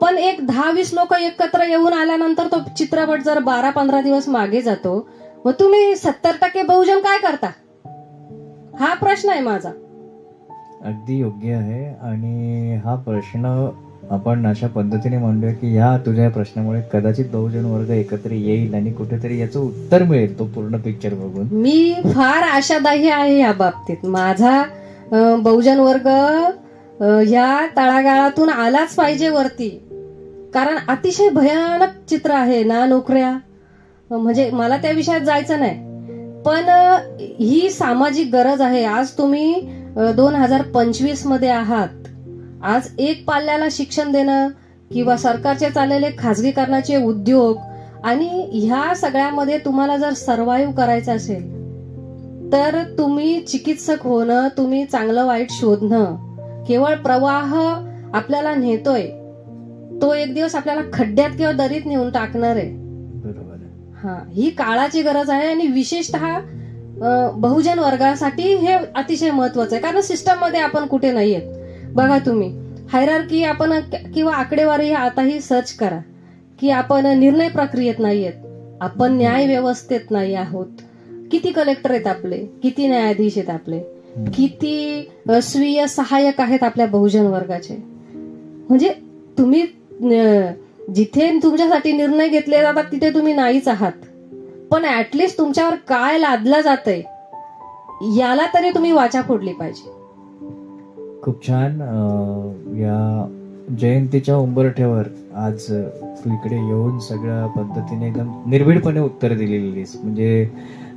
पण एक 10-20 लोक एकत्र येऊन आल्यानंतर तो चित्रपट जर 12-15 दिवस मागे जातो, मग तुम्ही 70% बहुजन काय करता? हा प्रश्न आहे माझा. अगदी योग्य आहे. आणि हा प्रश्न आपण अशा पद्धतीने मांडूया की ह्या तुझ्या प्रश्नामुळे कदाचित बहुजन वर्ग एकत्र येईल आणि कुठेतरी याचं उत्तर मिळेल तो पूर्ण पिक्चर बघून. मी फार आशादायी आहे या बाबतीत. माझा बहुजन वर्ग ह्या तळागाळातून आलाच पाहिजे वरती, कारण अतिशय भयानक चित्र आहे ना. नोकऱ्या म्हणजे मला त्या विषयात जायचं नाही, पण ही सामाजिक गरज आहे. आज तुम्ही 2025 मध्ये आहात. आज एक पाल्याला शिक्षण देणं किंवा सरकारचे चाललेले खाजगीकरणाचे उद्योग आणि ह्या सगळ्यामध्ये तुम्हाला जर सर्व्हाइव्ह करायचं असेल तर तुम्ही चिकित्सक होणं, तुम्ही चांगलं वाईट शोधणं, केवळ प्रवाह आपल्याला नेतोय तो एक दिवस आपल्याला खड्ड्यात किंवा दरीत नेऊन टाकणार आहे. हा, ही काळाची गरज आहे आणि विशेषतः बहुजन वर्गासाठी हे अतिशय महत्वाचं आहे. कारण सिस्टम मध्ये आपण कुठे नाहीयेत. बघा तुम्ही हायरार्की आपण किंवा आकडेवारी आताही सर्च करा की आपण निर्णय प्रक्रियेत नाहीयेत, आपण न्याय व्यवस्थेत नाही आहोत. किती कलेक्टर आहेत आपले, किती न्यायाधीश आहेत आपले, किती स्वीय सहाय्यक आहेत आपल्या बहुजन वर्गाचे. म्हणजे तुम्ही जिथे तुमच्यासाठी निर्णय घेतले जातात तिथे तुम्ही नाहीच आहात. पण ऍटलिस्ट तुमच्यावर काय लादलं जातंय याला तरी तुम्ही वाचा फोडली पाहिजे. खूप छान. या जयंतीच्या उंबरठ्यावर आज तू इकडे येऊन सगळ्या पद्धतीने एकदम निर्भीडपणे उत्तर दिलेलीस. म्हणजे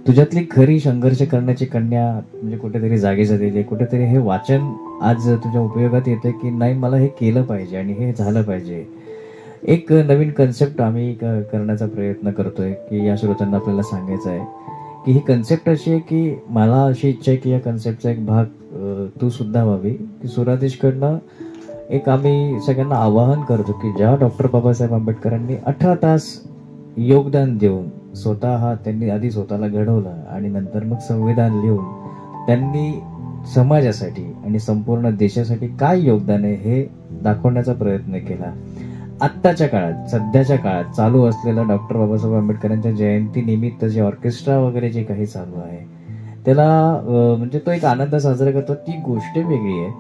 तुझ्यातली खरी संघर्ष करण्याची कन्या म्हणजे कुठेतरी जागी झालेली आहे. कुठेतरी हे वाचन आज तुझ्या उपयोगात येतं की नाही, मला हे केलं पाहिजे आणि हे झालं पाहिजे. एक नवीन कन्सेप्ट आम्ही करण्याचा प्रयत्न करतोय की या श्रोत्यांना आपल्याला सांगायचं आहे की ही कन्सेप्ट अशी आहे की मला अशी इच्छा आहे की या कन्सेप्टचा एक भाग तू सुद्धा व्हावी. की सुरादेशकडनं एक आम्ही सगळ्यांना आवाहन करतो की ज्या डॉक्टर बाबासाहेब आंबेडकरांनी 18 तास योगदान देऊन त्यांनी आधी स्वतःला घडवलं आणि नंतर मग संविधान लिहून त्यांनी समाजासाठी आणि संपूर्ण देशासाठी काय योगदान आहे हे दाखवण्याचा प्रयत्न केला. आत्ताच्या काळात, सध्याच्या काळात चालू असलेला डॉक्टर बाबासाहेब आंबेडकरांच्या जयंती निमित्त जे ऑर्केस्ट्रा वगैरे जे काही चालू आहे त्याला म्हणजे तो एक आनंद साजरा करतो, ती गोष्ट वेगळी आहे.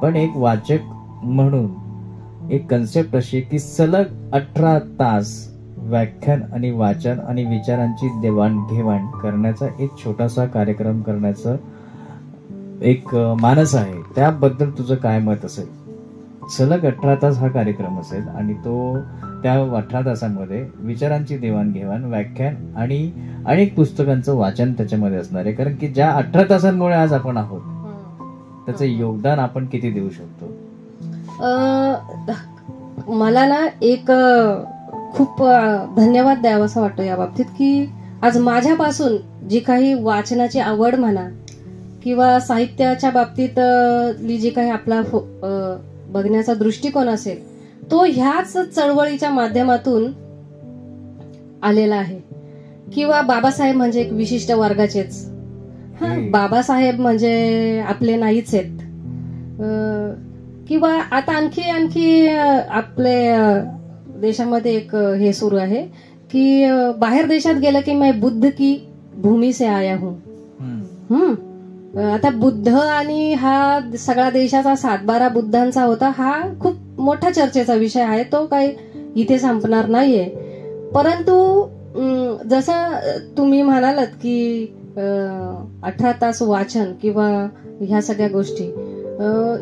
पण एक वाचक म्हणून एक कन्सेप्ट अशी की सलग 18 तास व्याख्यान आणि वाचन आणि विचारांची देवाणघेवाण करण्याचा एक छोटासा कार्यक्रम करण्याचं एक मानस आहे. त्याबद्दल तुझं काय मत असेल? सलग 18 तास हा कार्यक्रम असेल आणि तो त्या 18 तासामध्ये विचारांची देवाणघेवाण, व्याख्यान आणि अनेक पुस्तकांचं वाचन त्याच्यामध्ये असणार आहे. कारण की ज्या 18 तासांमुळे आज आपण आहोत त्याचं योगदान आपण किती देऊ शकतो? मला ना एक खूप धन्यवाद द्यावा असं वाटतं या बाबतीत की आज माझ्यापासून जी काही वाचनाची आवड म्हणा किंवा साहित्याच्या बाबतीत जी काही आपला बघण्याचा दृष्टिकोन असेल तो ह्याच चळवळीच्या माध्यमातून आलेला आहे. किंवा बाबासाहेब म्हणजे एक विशिष्ट वर्गाचेच, बाबासाहेब म्हणजे आपले नाहीच आहेत. किंवा आता आणखी आपले देशामध्ये एक हे सुरू आहे की बाहेर देशात गेलं की मैं बुद्ध की भूमी से आया हूं. आता बुद्ध आणि हा सगळा देशाचा 7-12 बुद्धांचा होता, हा खूप मोठा चर्चेचा विषय आहे, तो काही इथे संपणार नाहीये. परंतु जसं तुम्ही म्हणालात की 18 तास वाचन किंवा ह्या सगळ्या गोष्टी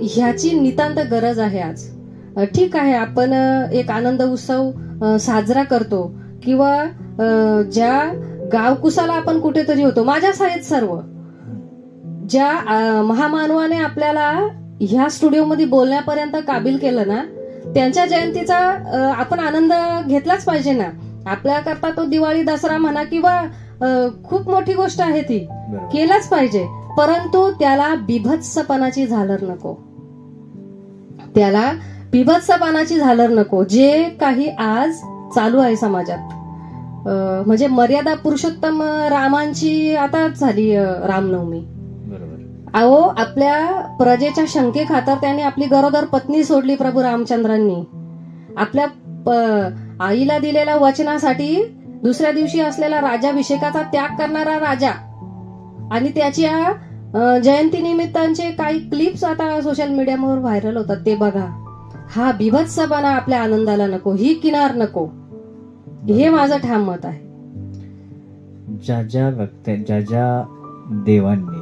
ह्याची नितांत गरज आहे आज. ठीक आहे, आपण एक आनंद उत्सव साजरा करतो किंवा ज्या गावकुसाला आपण कुठेतरी होतो, माझ्या शाळेत सर्व ज्या महामानवाने आपल्याला ह्या स्टुडिओमध्ये बोलण्यापर्यंत काबिल केलं ना, त्यांच्या जयंतीचा आपण आनंद घेतलाच पाहिजे ना. आपल्याकरता तो दिवाळी, दसरा म्हणा किंवा खूप मोठी गोष्ट आहे ती केलाच पाहिजे. परंतु त्याला बिभत्सपणाची झालर नको, त्याला बिभत्सपणाची झालर नको. जे काही आज चालू आहे समाजात, म्हणजे मर्यादा पुरुषोत्तम रामांची आता झाली रामनवमी. अहो, आपल्या प्रजेच्या शंके खातर त्याने आपली गरोदर पत्नी सोडली प्रभू रामचंद्रांनी. आपल्या आईला दिलेल्या वचनासाठी दुसऱ्या दिवशी असलेला राज्याभिषेकाचा त्याग करणारा राजा आणि त्याच्या जयंती निमित्तांचे काही क्लिप्स आता सोशल मीडियावर व्हायरल होतात, ते बघा. हा बिभत्सपणा आपल्या आनंदाला नको, ही किनार नको, हे माझं ठाम मत आहे. ज्या देवांनी,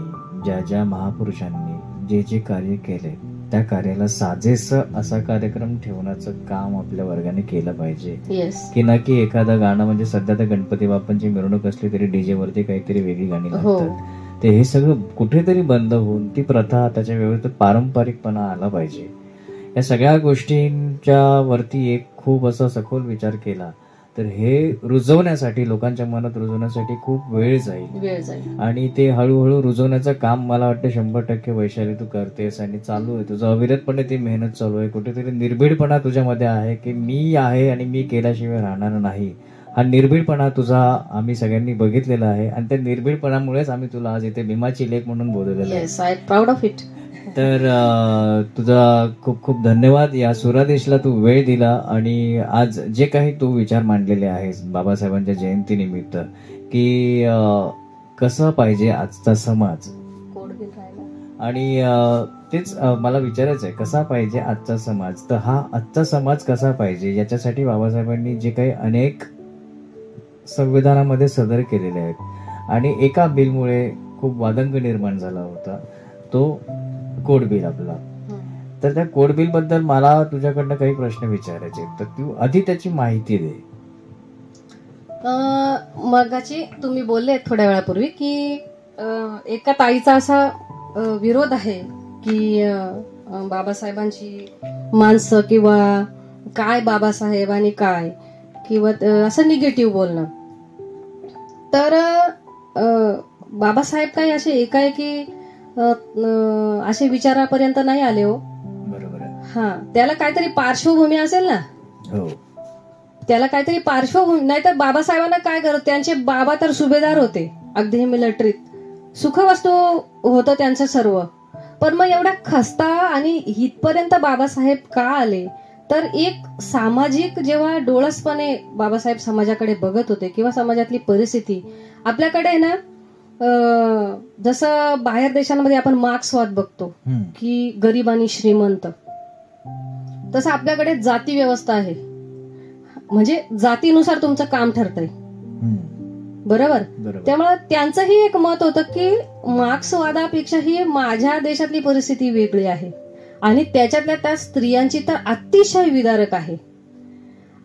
ज्या महापुरुषांनी जे कार्य केले त्या कार्याला साजेसं असा कार्यक्रम ठेवण्याचं काम आपल्या वर्गाने केलं पाहिजे. येस, की ना की एखादं गाणं, म्हणजे सध्या तर गणपती बाप्पांची मिरवणूक असली तरी डीजे वरती काहीतरी वेगळी गाणी हो. लागतात. ते हे सगळं कुठेतरी बंद होऊन ती प्रथा, त्याच्या व्यवस्थित पारंपरिकपणा आला पाहिजे. या सगळ्या गोष्टींच्या वरती एक खूप असा सखोल विचार केला तर हे रुजवण्यासाठी, लोकांच्या मनात रुजवण्यासाठी खूप वेळ जाईल. आणि ते हळूहळू रुजवण्याचं काम मला वाटतं 100% वैशाली तू करतेस आणि चालू आहे तुझं अविरतपणे ती मेहनत चालू आहे. कुठेतरी निर्भीडपणा तुझ्यामध्ये आहे की मी आहे आणि मी केल्याशिवाय राहणार नाही. हा निर्भीडपणा तुझा आम्ही सगळ्यांनी बघितलेला आहे आणि त्या निर्भीडपणामुळेच आम्ही तुला आज इथे भीमाची लेक म्हणून बोलवलेलं आहे. Yes, I am proud of it. तर तुझा खूप खूप धन्यवाद. या सुरादेशला तू वेळ दिला आणि आज जे काही तू विचार मांडलेले आहेस बाबासाहेबांच्या जयंतीनिमित्त की कसा पाहिजे आजचा समाज, आणि तेच मला विचारायचं आहे, कसा पाहिजे आजचा समाज. तर हा आजचा समाज कसा पाहिजे याच्यासाठी बाबासाहेबांनी जे काही अनेक संविधानामध्ये सदर केलेले आहेत आणि एका बिलमुळे खूप वादंग निर्माण झाला होता, तो कोड बिल आपला. तर त्या कोड बिल बद्दल मला तुझ्याकडनं काही प्रश्न विचारायचे, तर तू आधी त्याची माहिती दे. मगाची तुम्ही बोलले थोड्या वेळापूर्वी की एका ताईचा असा विरोध आहे की बाबासाहेबांची माणसं किंवा काय बाबासाहेब आणि काय, किंवा असं निगेटिव्ह बोलणं. तर बाबासाहेब काही असे एकाएकी असे विचारापर्यंत नाही आले हो. बरोबर आहे. हा, त्याला काहीतरी पार्श्वभूमी असेल ना. हो, त्याला काहीतरी पार्श्वभूमी. नाही तर बाबासाहेबांना काय करत, त्यांचे बाबा तर सुभेदार होते अगदी मिलिटरीत, सुखवस्तू होतं त्यांचं सर्व. पण मग एवढा खस्ता आणि इथपर्यंत बाबासाहेब का आले, तर एक सामाजिक जेव्हा डोळसपणे बाबासाहेब समाजाकडे बघत होते किंवा समाजातली परिस्थिती आपल्याकडे ना, जसं बाहेर देशांमध्ये आपण मार्क्सवाद बघतो की गरीब आणि श्रीमंत, तसं आपल्याकडे जाती व्यवस्था आहे. म्हणजे जातीनुसार तुमचं काम ठरतंय. बरोबर. त्यामुळे त्यांचंही एक मत होतं की मार्क्सवादापेक्षाही माझ्या देशातली परिस्थिती वेगळी आहे आणि त्याच्यातल्या त्या स्त्रियांची तर अतिशय विदारक आहे.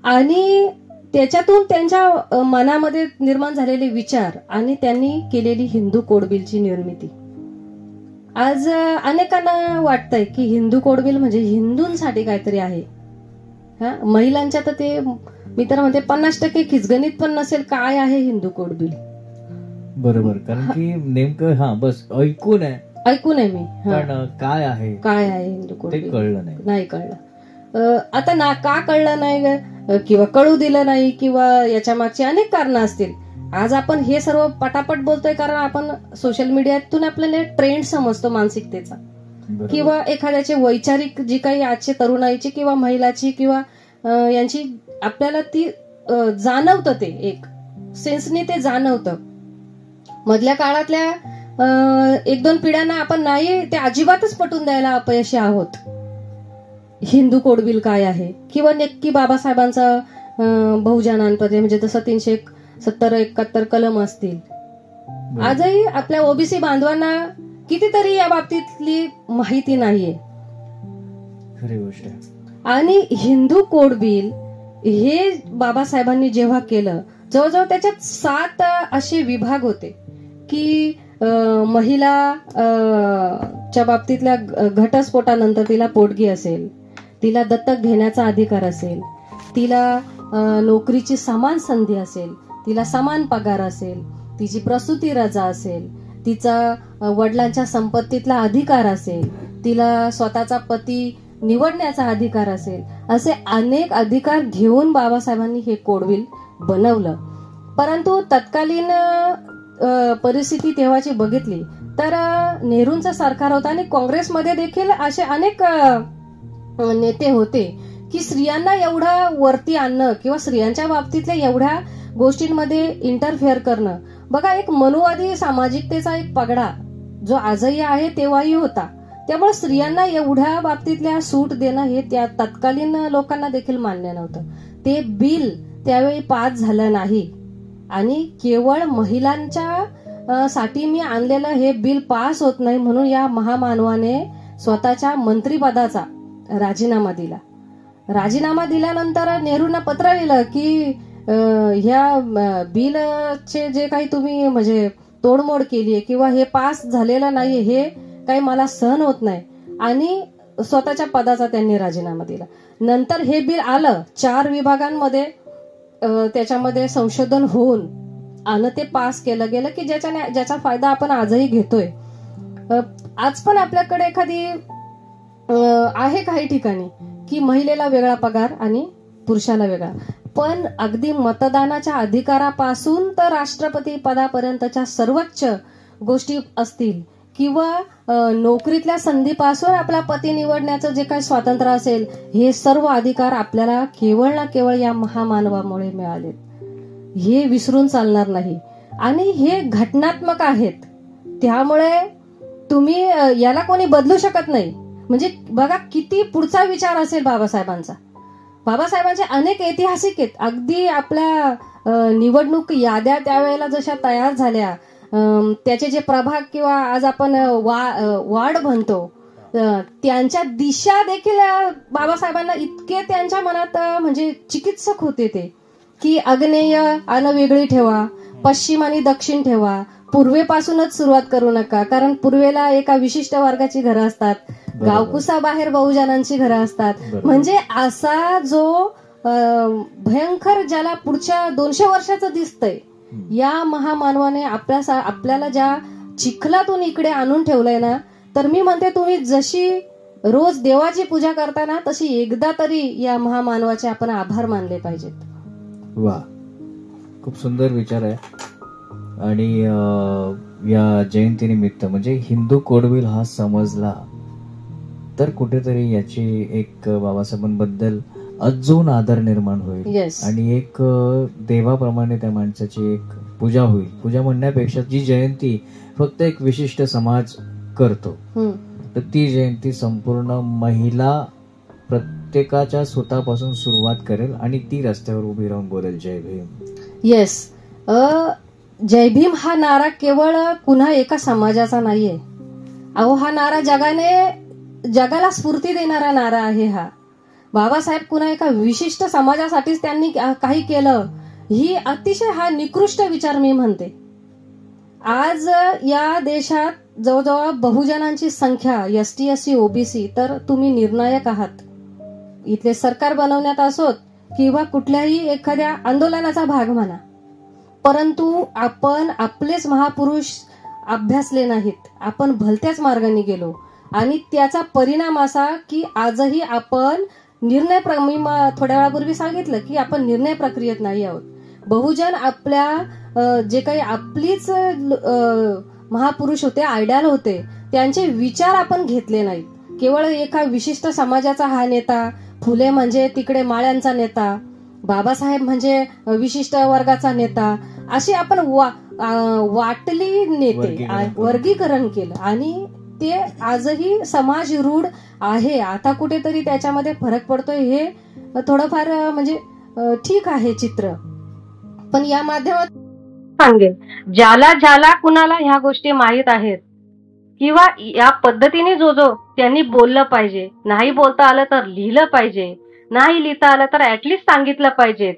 आणि त्याच्यातून त्यांच्या मनामध्ये निर्माण झालेले विचार आणि त्यांनी केलेली हिंदू कोड बिलची निर्मिती. आज अनेकांना वाटतंय की हिंदू कोड बिल म्हणजे हिंदूंसाठी काहीतरी आहे. महिलांच्या तर ते मी तर म्हणते 50% खिचगणित पण नसेल काय आहे हिंदू कोड बिल. बरोबर, कारण की नेमकं बस ऐकून आहे मी, पण काय आहे हिंदू कोड बिल कळलं नाही कळलं. आता ना का कळलं नाही किंवा कळू दिलं नाही किंवा याच्या मागची अनेक कारणं असतील. आज आपण हे सर्व पटापट बोलतोय कारण आपण सोशल मीडियातून आपल्याला ट्रेंड समजतो मानसिकतेचा, किंवा एखाद्याचे वैचारिक जी काही आजची तरुणाईची किंवा महिलाची किंवा यांची आपल्याला ती जाणवतं, ते एक सेन्सने ते जाणवतं. मधल्या काळातल्या 1-2 पिढ्यांना आपण नाही ते अजिबातच पटवून द्यायला अपयशी आहोत हिंदू कोड बिल काय आहे, किंवा नक्की बाबासाहेबांचा बहुजनांमध्ये म्हणजे जसं 370-71 कलम असतील. आजही आपल्या ओबीसी बांधवांना कितीतरी या बाबतीतली माहिती नाहीये. खरी गोष्ट आहे. आणि हिंदू कोड बिल हे बाबासाहेबांनी जेव्हा केलं, जवळजवळ त्याच्यात 7 असे विभाग होते की महिला च्या बाबतीतल्या घटस्फोटानंतर तिला पोटगी असेल, तिला दत्तक घेण्याचा अधिकार असेल, तिला नोकरीची समान संधी असेल, तिला समान पगार असेल, तिची प्रसूती रजा असेल, तिचा वडिलांच्या संपत्तीतला अधिकार असेल, तिला स्वतःचा पती निवडण्याचा अधिकार असेल, असे अनेक अधिकार घेऊन बाबासाहेबांनी हे कोड बिल बनवलं. परंतु तत्कालीन परिस्थिती तेव्हाची बघितली तर नेहरूंचं सरकार होतं आणि काँग्रेसमध्ये देखील असे अनेक नेते होते की स्त्रियांना एवढं वरती आणणं किंवा स्त्रियांच्या बाबतीतल्या एवढ्या गोष्टींमध्ये इंटरफेअर करणं. बघा, एक मनुवादी सामाजिकतेचा एक पगडा जो आजही आहे तेव्हाही होता. त्यामुळे स्त्रियांना एवढ्या बाबतीतल्या सूट देणं हे त्या तत्कालीन लोकांना देखील मान्य नव्हतं. ते बिल त्यावेळी पास झालं नाही आणि केवळ महिलांच्या साठी मी आणलेलं हे बिल पास होत नाही म्हणून या महामानवाने स्वतःच्या मंत्रीपदाचा राजीनामा दिला. राजीनामा दिल्यानंतर नेहरूंना पत्र लिहिलं की ह्या बिलचे जे काही तुम्ही म्हणजे तोडमोड केली आहे किंवा हे पास झालेलं नाहीये, हे काही मला सहन होत नाही, आणि स्वतःच्या पदाचा त्यांनी राजीनामा दिला. नंतर हे बिल आलं 4 विभागांमध्ये, त्याच्यामध्ये संशोधन होऊन आणि ते पास केलं गेलं की ज्याचा फायदा आपण आजही घेतोय. आज पण आपल्याकडे एखादी आहे काही ठिकाणी की महिलेला वेगळा पगार आणि पुरुषाला वेगळा, पण अगदी मतदानाच्या अधिकारापासून तर राष्ट्रपती पदापर्यंतच्या सर्वोच्च गोष्टी असतील किंवा नोकरीतल्या संधीपासून आपला पती निवडण्याचं जे काही स्वातंत्र्य असेल, हे सर्व अधिकार आपल्याला केवळ ना केवळ या महामानवामुळे मिळालेत. हे विसरून चालणार नाही आणि हे घटनात्मक आहेत. त्यामुळे तुम्ही याला कोणी बदलू शकत नाही. म्हणजे बघा किती पुढचा विचार असेल बाबासाहेबांचा. बाबासाहेबांचे अनेक ऐतिहासिक आहेत. अगदी आपल्या निवडणूक याद्या त्यावेळेला जशा तयार झाल्या, त्याचे जे प्रभाग किंवा आज आपण वार्ड म्हणतो, त्यांच्या दिशा देखील बाबासाहेबांना इतके त्यांच्या मनात म्हणजे चिकित्सक होते ते की आग्नेय आणि वेगळी ठेवा, पश्चिम आणि दक्षिण ठेवा, पूर्वेपासूनच सुरुवात करू नका, कारण पूर्वेला एका विशिष्ट वर्गाची घरं असतात, गावकुसा बाहेर बहुजनांची घरं असतात. म्हणजे असा जो भयंकर ज्याला पुढच्या 200 वर्षाचं दिसतंय, या महामानवाने आपल्याला ज्या चिखलातून इकडे आणून ठेवलंय ना, तर मी म्हणते तुम्ही जशी रोज देवाची पूजा करताना तशी एकदा तरी या महामानवाचे आपण आभार मानले पाहिजेत. वा, खूप सुंदर विचार आहे. आणि या जयंतीनिमित्त म्हणजे हिंदू कोडविल हा समजला तर कुठेतरी याची एक बाबासाहेबांबद्दल अजून आदर निर्माण होईल. आणि एक देवाप्रमाणे त्या माणसाची एक पूजा होईल. पूजा म्हणण्यापेक्षा जी जयंती फक्त एक विशिष्ट समाज करतो, तर ती जयंती संपूर्ण महिला प्रत्येकाच्या स्वतःपासून सुरुवात करेल आणि ती रस्त्यावर उभी राहून बोलेल जय भीम. येस, जय भीम हा नारा केवळ कुणा एका समाजाचा नाहीये. अहो, हा नारा जगाला स्फूर्ती देणारा नारा आहे. हा बाबासाहेब कुणा एका विशिष्ट समाजासाठीच त्यांनी काही केलं, ही अतिशय हा निकृष्ट विचार मी म्हणते. आज या देशात जवळजवळ बहुजनांची संख्या एसटी एससी ओबीसी तर तुम्ही निर्णायक आहात. इथले सरकार बनवण्यात असोत किंवा कुठल्याही एखाद्या आंदोलनाचा भाग म्हणा, परंतु आपण आपलेच महापुरुष अभ्यासले नाहीत. आपण भलत्याच मार्गाने गेलो आणि त्याचा परिणाम असा की आजही आपण मी थोड्या वेळापूर्वी सांगितलं की आपण निर्णय प्रक्रियेत नाही आहोत. बहुजन आपल्या जे काही आपलीच महापुरुष होते, आयडॉल होते, त्यांचे विचार आपण घेतले नाहीत. केवळ एका विशिष्ट समाजाचा हा नेता, फुले म्हणजे तिकडे माळ्यांचा नेता, बाबासाहेब म्हणजे विशिष्ट वर्गाचा नेता, अशी आपण वाटली नेते, वर्गीकरण केलं आणि ते आजही समाज रूढ आहे. आता कुठेतरी त्याच्यामध्ये फरक पडतोय, हे थोडंफार म्हणजे ठीक आहे चित्र. पण या माध्यमात सांगेल, ज्याला कुणाला ह्या गोष्टी माहीत आहेत किंवा या पद्धतीने जो त्यांनी बोललं पाहिजे, नाही बोलता आलं तर लिहिलं पाहिजे, नाही लिहिता आलं तर ऍटलिस्ट सांगितलं पाहिजे.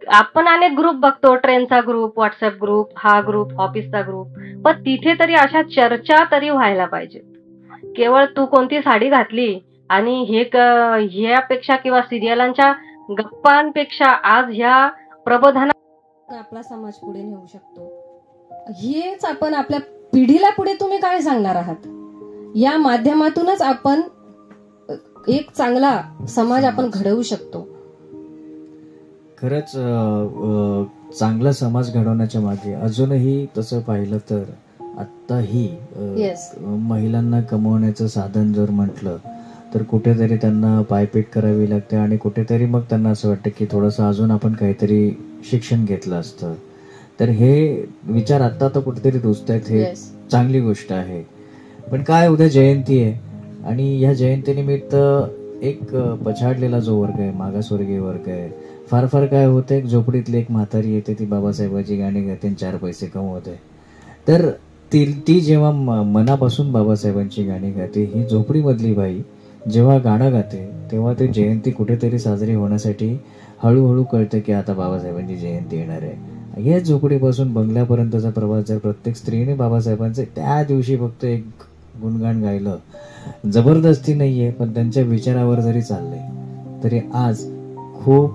आपण अनेक ग्रुप बघतो, ट्रेनचा ग्रुप, व्हॉट्सअप ग्रुप, हा ग्रुप, ऑफिसचा ग्रुप, पण तिथे तरी अशा चर्चा तरी व्हायला पाहिजेत. केवळ तू कोणती साडी घातली आणि ह्यापेक्षा किंवा सिरियलांच्या गप्पांपेक्षा आज ह्या प्रबोधना आपला समाज पुढे नेऊ शकतो. हेच आपण आपल्या पिढीला पुढे तुम्ही काय सांगणार आहात? या माध्यमातूनच आपण एक चांगला समाज आपण घडवू शकतो. खरंच चांगला समाज घडवण्याच्या मागे अजूनही तसं पाहिलं तर आत्ताही महिलांना कमवण्याचं साधन जर म्हटलं तर कुठेतरी त्यांना पायपीट करावी लागते आणि कुठेतरी मग त्यांना असं वाटतं की थोडंसं अजून आपण काहीतरी शिक्षण घेतलं असतं. तर हे विचार आत्ता तर कुठेतरी रुजतायत, हे चांगली गोष्ट आहे. पण काय, उद्या जयंती आहे आणि या जयंतीनिमित्त एक पछाडलेला जो वर्ग आहे, मागासवर्गीय वर्ग आहे, फार फार काय होतं, एक झोपडीतली एक म्हातारी येते, ती बाबासाहेबाची गाणी गाते, 4 पैसे कमवते. तर ती जेव्हा मनापासून बाबासाहेबांची गाणी गाते, ही झोपडीमधली बाई जेव्हा गाणं गाते तेव्हा ते जयंती कुठेतरी साजरी होण्यासाठी हळूहळू कळतं की आता बाबासाहेबांची जयंती येणार आहे. या झोपडीपासून बंगल्यापर्यंतचा प्रवास जर प्रत्येक स्त्रीने बाबासाहेबांचं त्या दिवशी फक्त एक गुणगान गायलं, जबरदस्ती नाहीये पण त्यांच्या विचारावर जरी चालले तरी आज खूप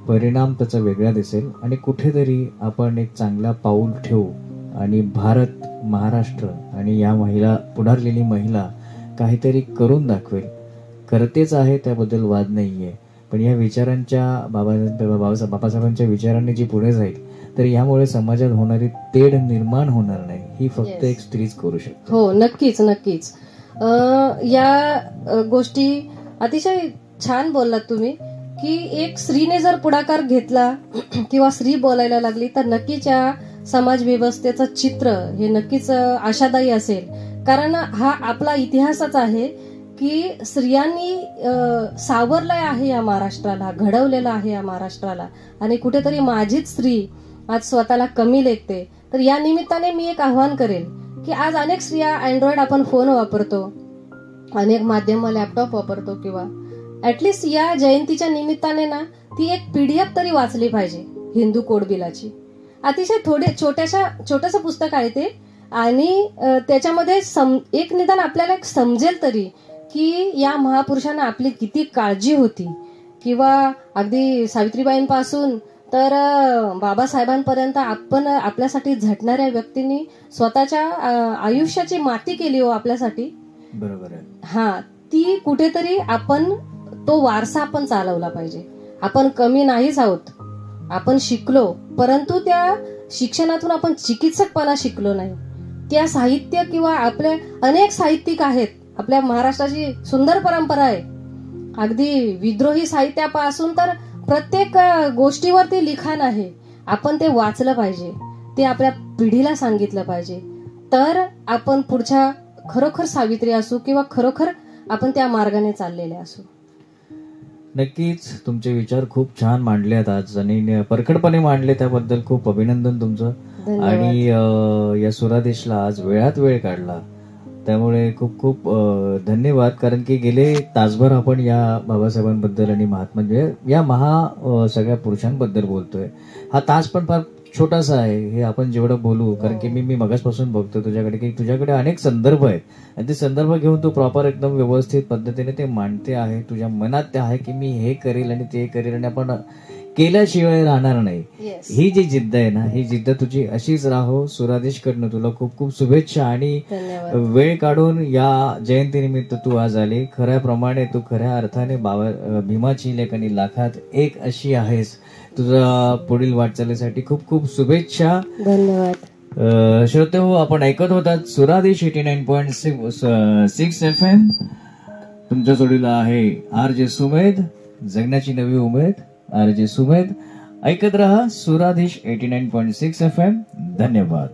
परिणाम त्याचा वेगळा दिसेल आणि कुठेतरी आपण एक चांगला पाऊल ठेवू आणि भारत, महाराष्ट्र आणि या महिला, पुढारलेली महिला काहीतरी करून दाखवेल. करतेच आहे, त्याबद्दल वाद नाहीये, पण या विचारांच्या बाबासाहेबांच्या विचारांनी जी पुढे जाईल तर यामुळे समाजात होणारी तेढ निर्माण होणार नाही. ही फक्त एक स्त्रीच करू शकते. हो, नक्कीच नक्कीच. या गोष्टी अतिशय छान बोललात तुम्ही की एक स्त्रीने जर पुढाकार घेतला किंवा स्त्री बोलायला लागली तर नक्कीच या समाज व्यवस्थेचं चित्र हे नक्कीच आशादायी असेल. कारण हा आपला इतिहासच आहे की स्त्रियांनी सावरलाय आहे या महाराष्ट्राला, घडवलेलं आहे या महाराष्ट्राला. आणि कुठेतरी माझीच स्त्री आज स्वतःला कमी लेखते. तर या निमित्ताने मी एक आव्हान करेल की आज अनेक स्त्रिया अँड्रॉइड आपण फोन वापरतो, अनेक माध्यम लॅपटॉप वापरतो, किंवा ऍटलिस्ट या जयंतीच्या निमित्ताने ना ती एक PDF तरी वाचली पाहिजे हिंदू कोड बिलाची. अतिशय छोटंसं पुस्तक आहे ते, आणि त्याच्यामध्ये एक निदान आपल्याला एक समजेल तरी की या महापुरुषांना आपली किती काळजी होती, किंवा अगदी सावित्रीबाईंपासून तर बाबासाहेबांपर्यंत आपण आपल्यासाठी झटणाऱ्या व्यक्तींनी स्वतःच्या आयुष्याची माती केली हो आपल्यासाठी. बरोबर आहे. हा, ती कुठेतरी आपण तो वारसा आपण चालवला पाहिजे. आपण कमी नाहीच आहोत, आपण शिकलो, परंतु त्या शिक्षणातून आपण चिकित्सकपणा शिकलो नाही. त्या साहित्य किंवा आपले अनेक साहित्यिक आहेत, आपल्या महाराष्ट्राची सुंदर परंपरा आहे, अगदी विद्रोही साहित्यापासून तर प्रत्येक गोष्टीवरती लिखाण आहे. आपण ते वाचलं पाहिजे, ते आपल्या पिढीला सांगितलं पाहिजे, तर आपण पुढच्या खरोखर सावित्री असू किंवा खरोखर आपण त्या मार्गाने चाललेले असू. नक्कीच तुमचे विचार खूप छान मांडले आहेत आज आणि परखडपणे मांडले, त्याबद्दल खूप अभिनंदन तुमचं. आणि या सुरादेशला आज वेळात वेळ काढला त्यामुळे खूप खूप धन्यवाद. कारण की गेले तासभर आपण या बाबासाहेबांबद्दल आणि महात्मा या सगळ्या पुरुषांबद्दल बोलतोय. हा तास पण फार छोटासा आहे, हे आपण जेवढं बोलू, कारण की मी मगासपासून बघतो तुझ्याकडे की तुझ्याकडे अनेक संदर्भ आहेत आणि ते संदर्भ घेऊन तू प्रॉपर एकदम व्यवस्थित पद्धतीने ते मांडते आहे. तुझ्या मनात ते आहे की मी हे करेल आणि ते करेल आणि आपण केल्याशिवाय राहणार नाही. ही जी जिद्द आहे ना, ही जिद्द तुझी अशीच राहो. सुरादेशकडनं तुला खूप खूप शुभेच्छा आणि वेळ काढून या जयंतीनिमित्त तू आज आली. खऱ्याप्रमाणे तू खऱ्या अर्थाने भीमाची लेख आणि लाखात एक अशी आहेस. तुझा पुढील वाटचालीसाठी खूप खूप शुभेच्छा. धन्यवाद. श्रोते हो, आपण ऐकत होतात सुरादेश 89.6 FM. तुमच्या जोडीला आहे RJ सुमेध, जगण्याची नवी उमेद. RJ सुमेध. ऐकत रहा सुरादेश 89.6 FM. धन्यवाद.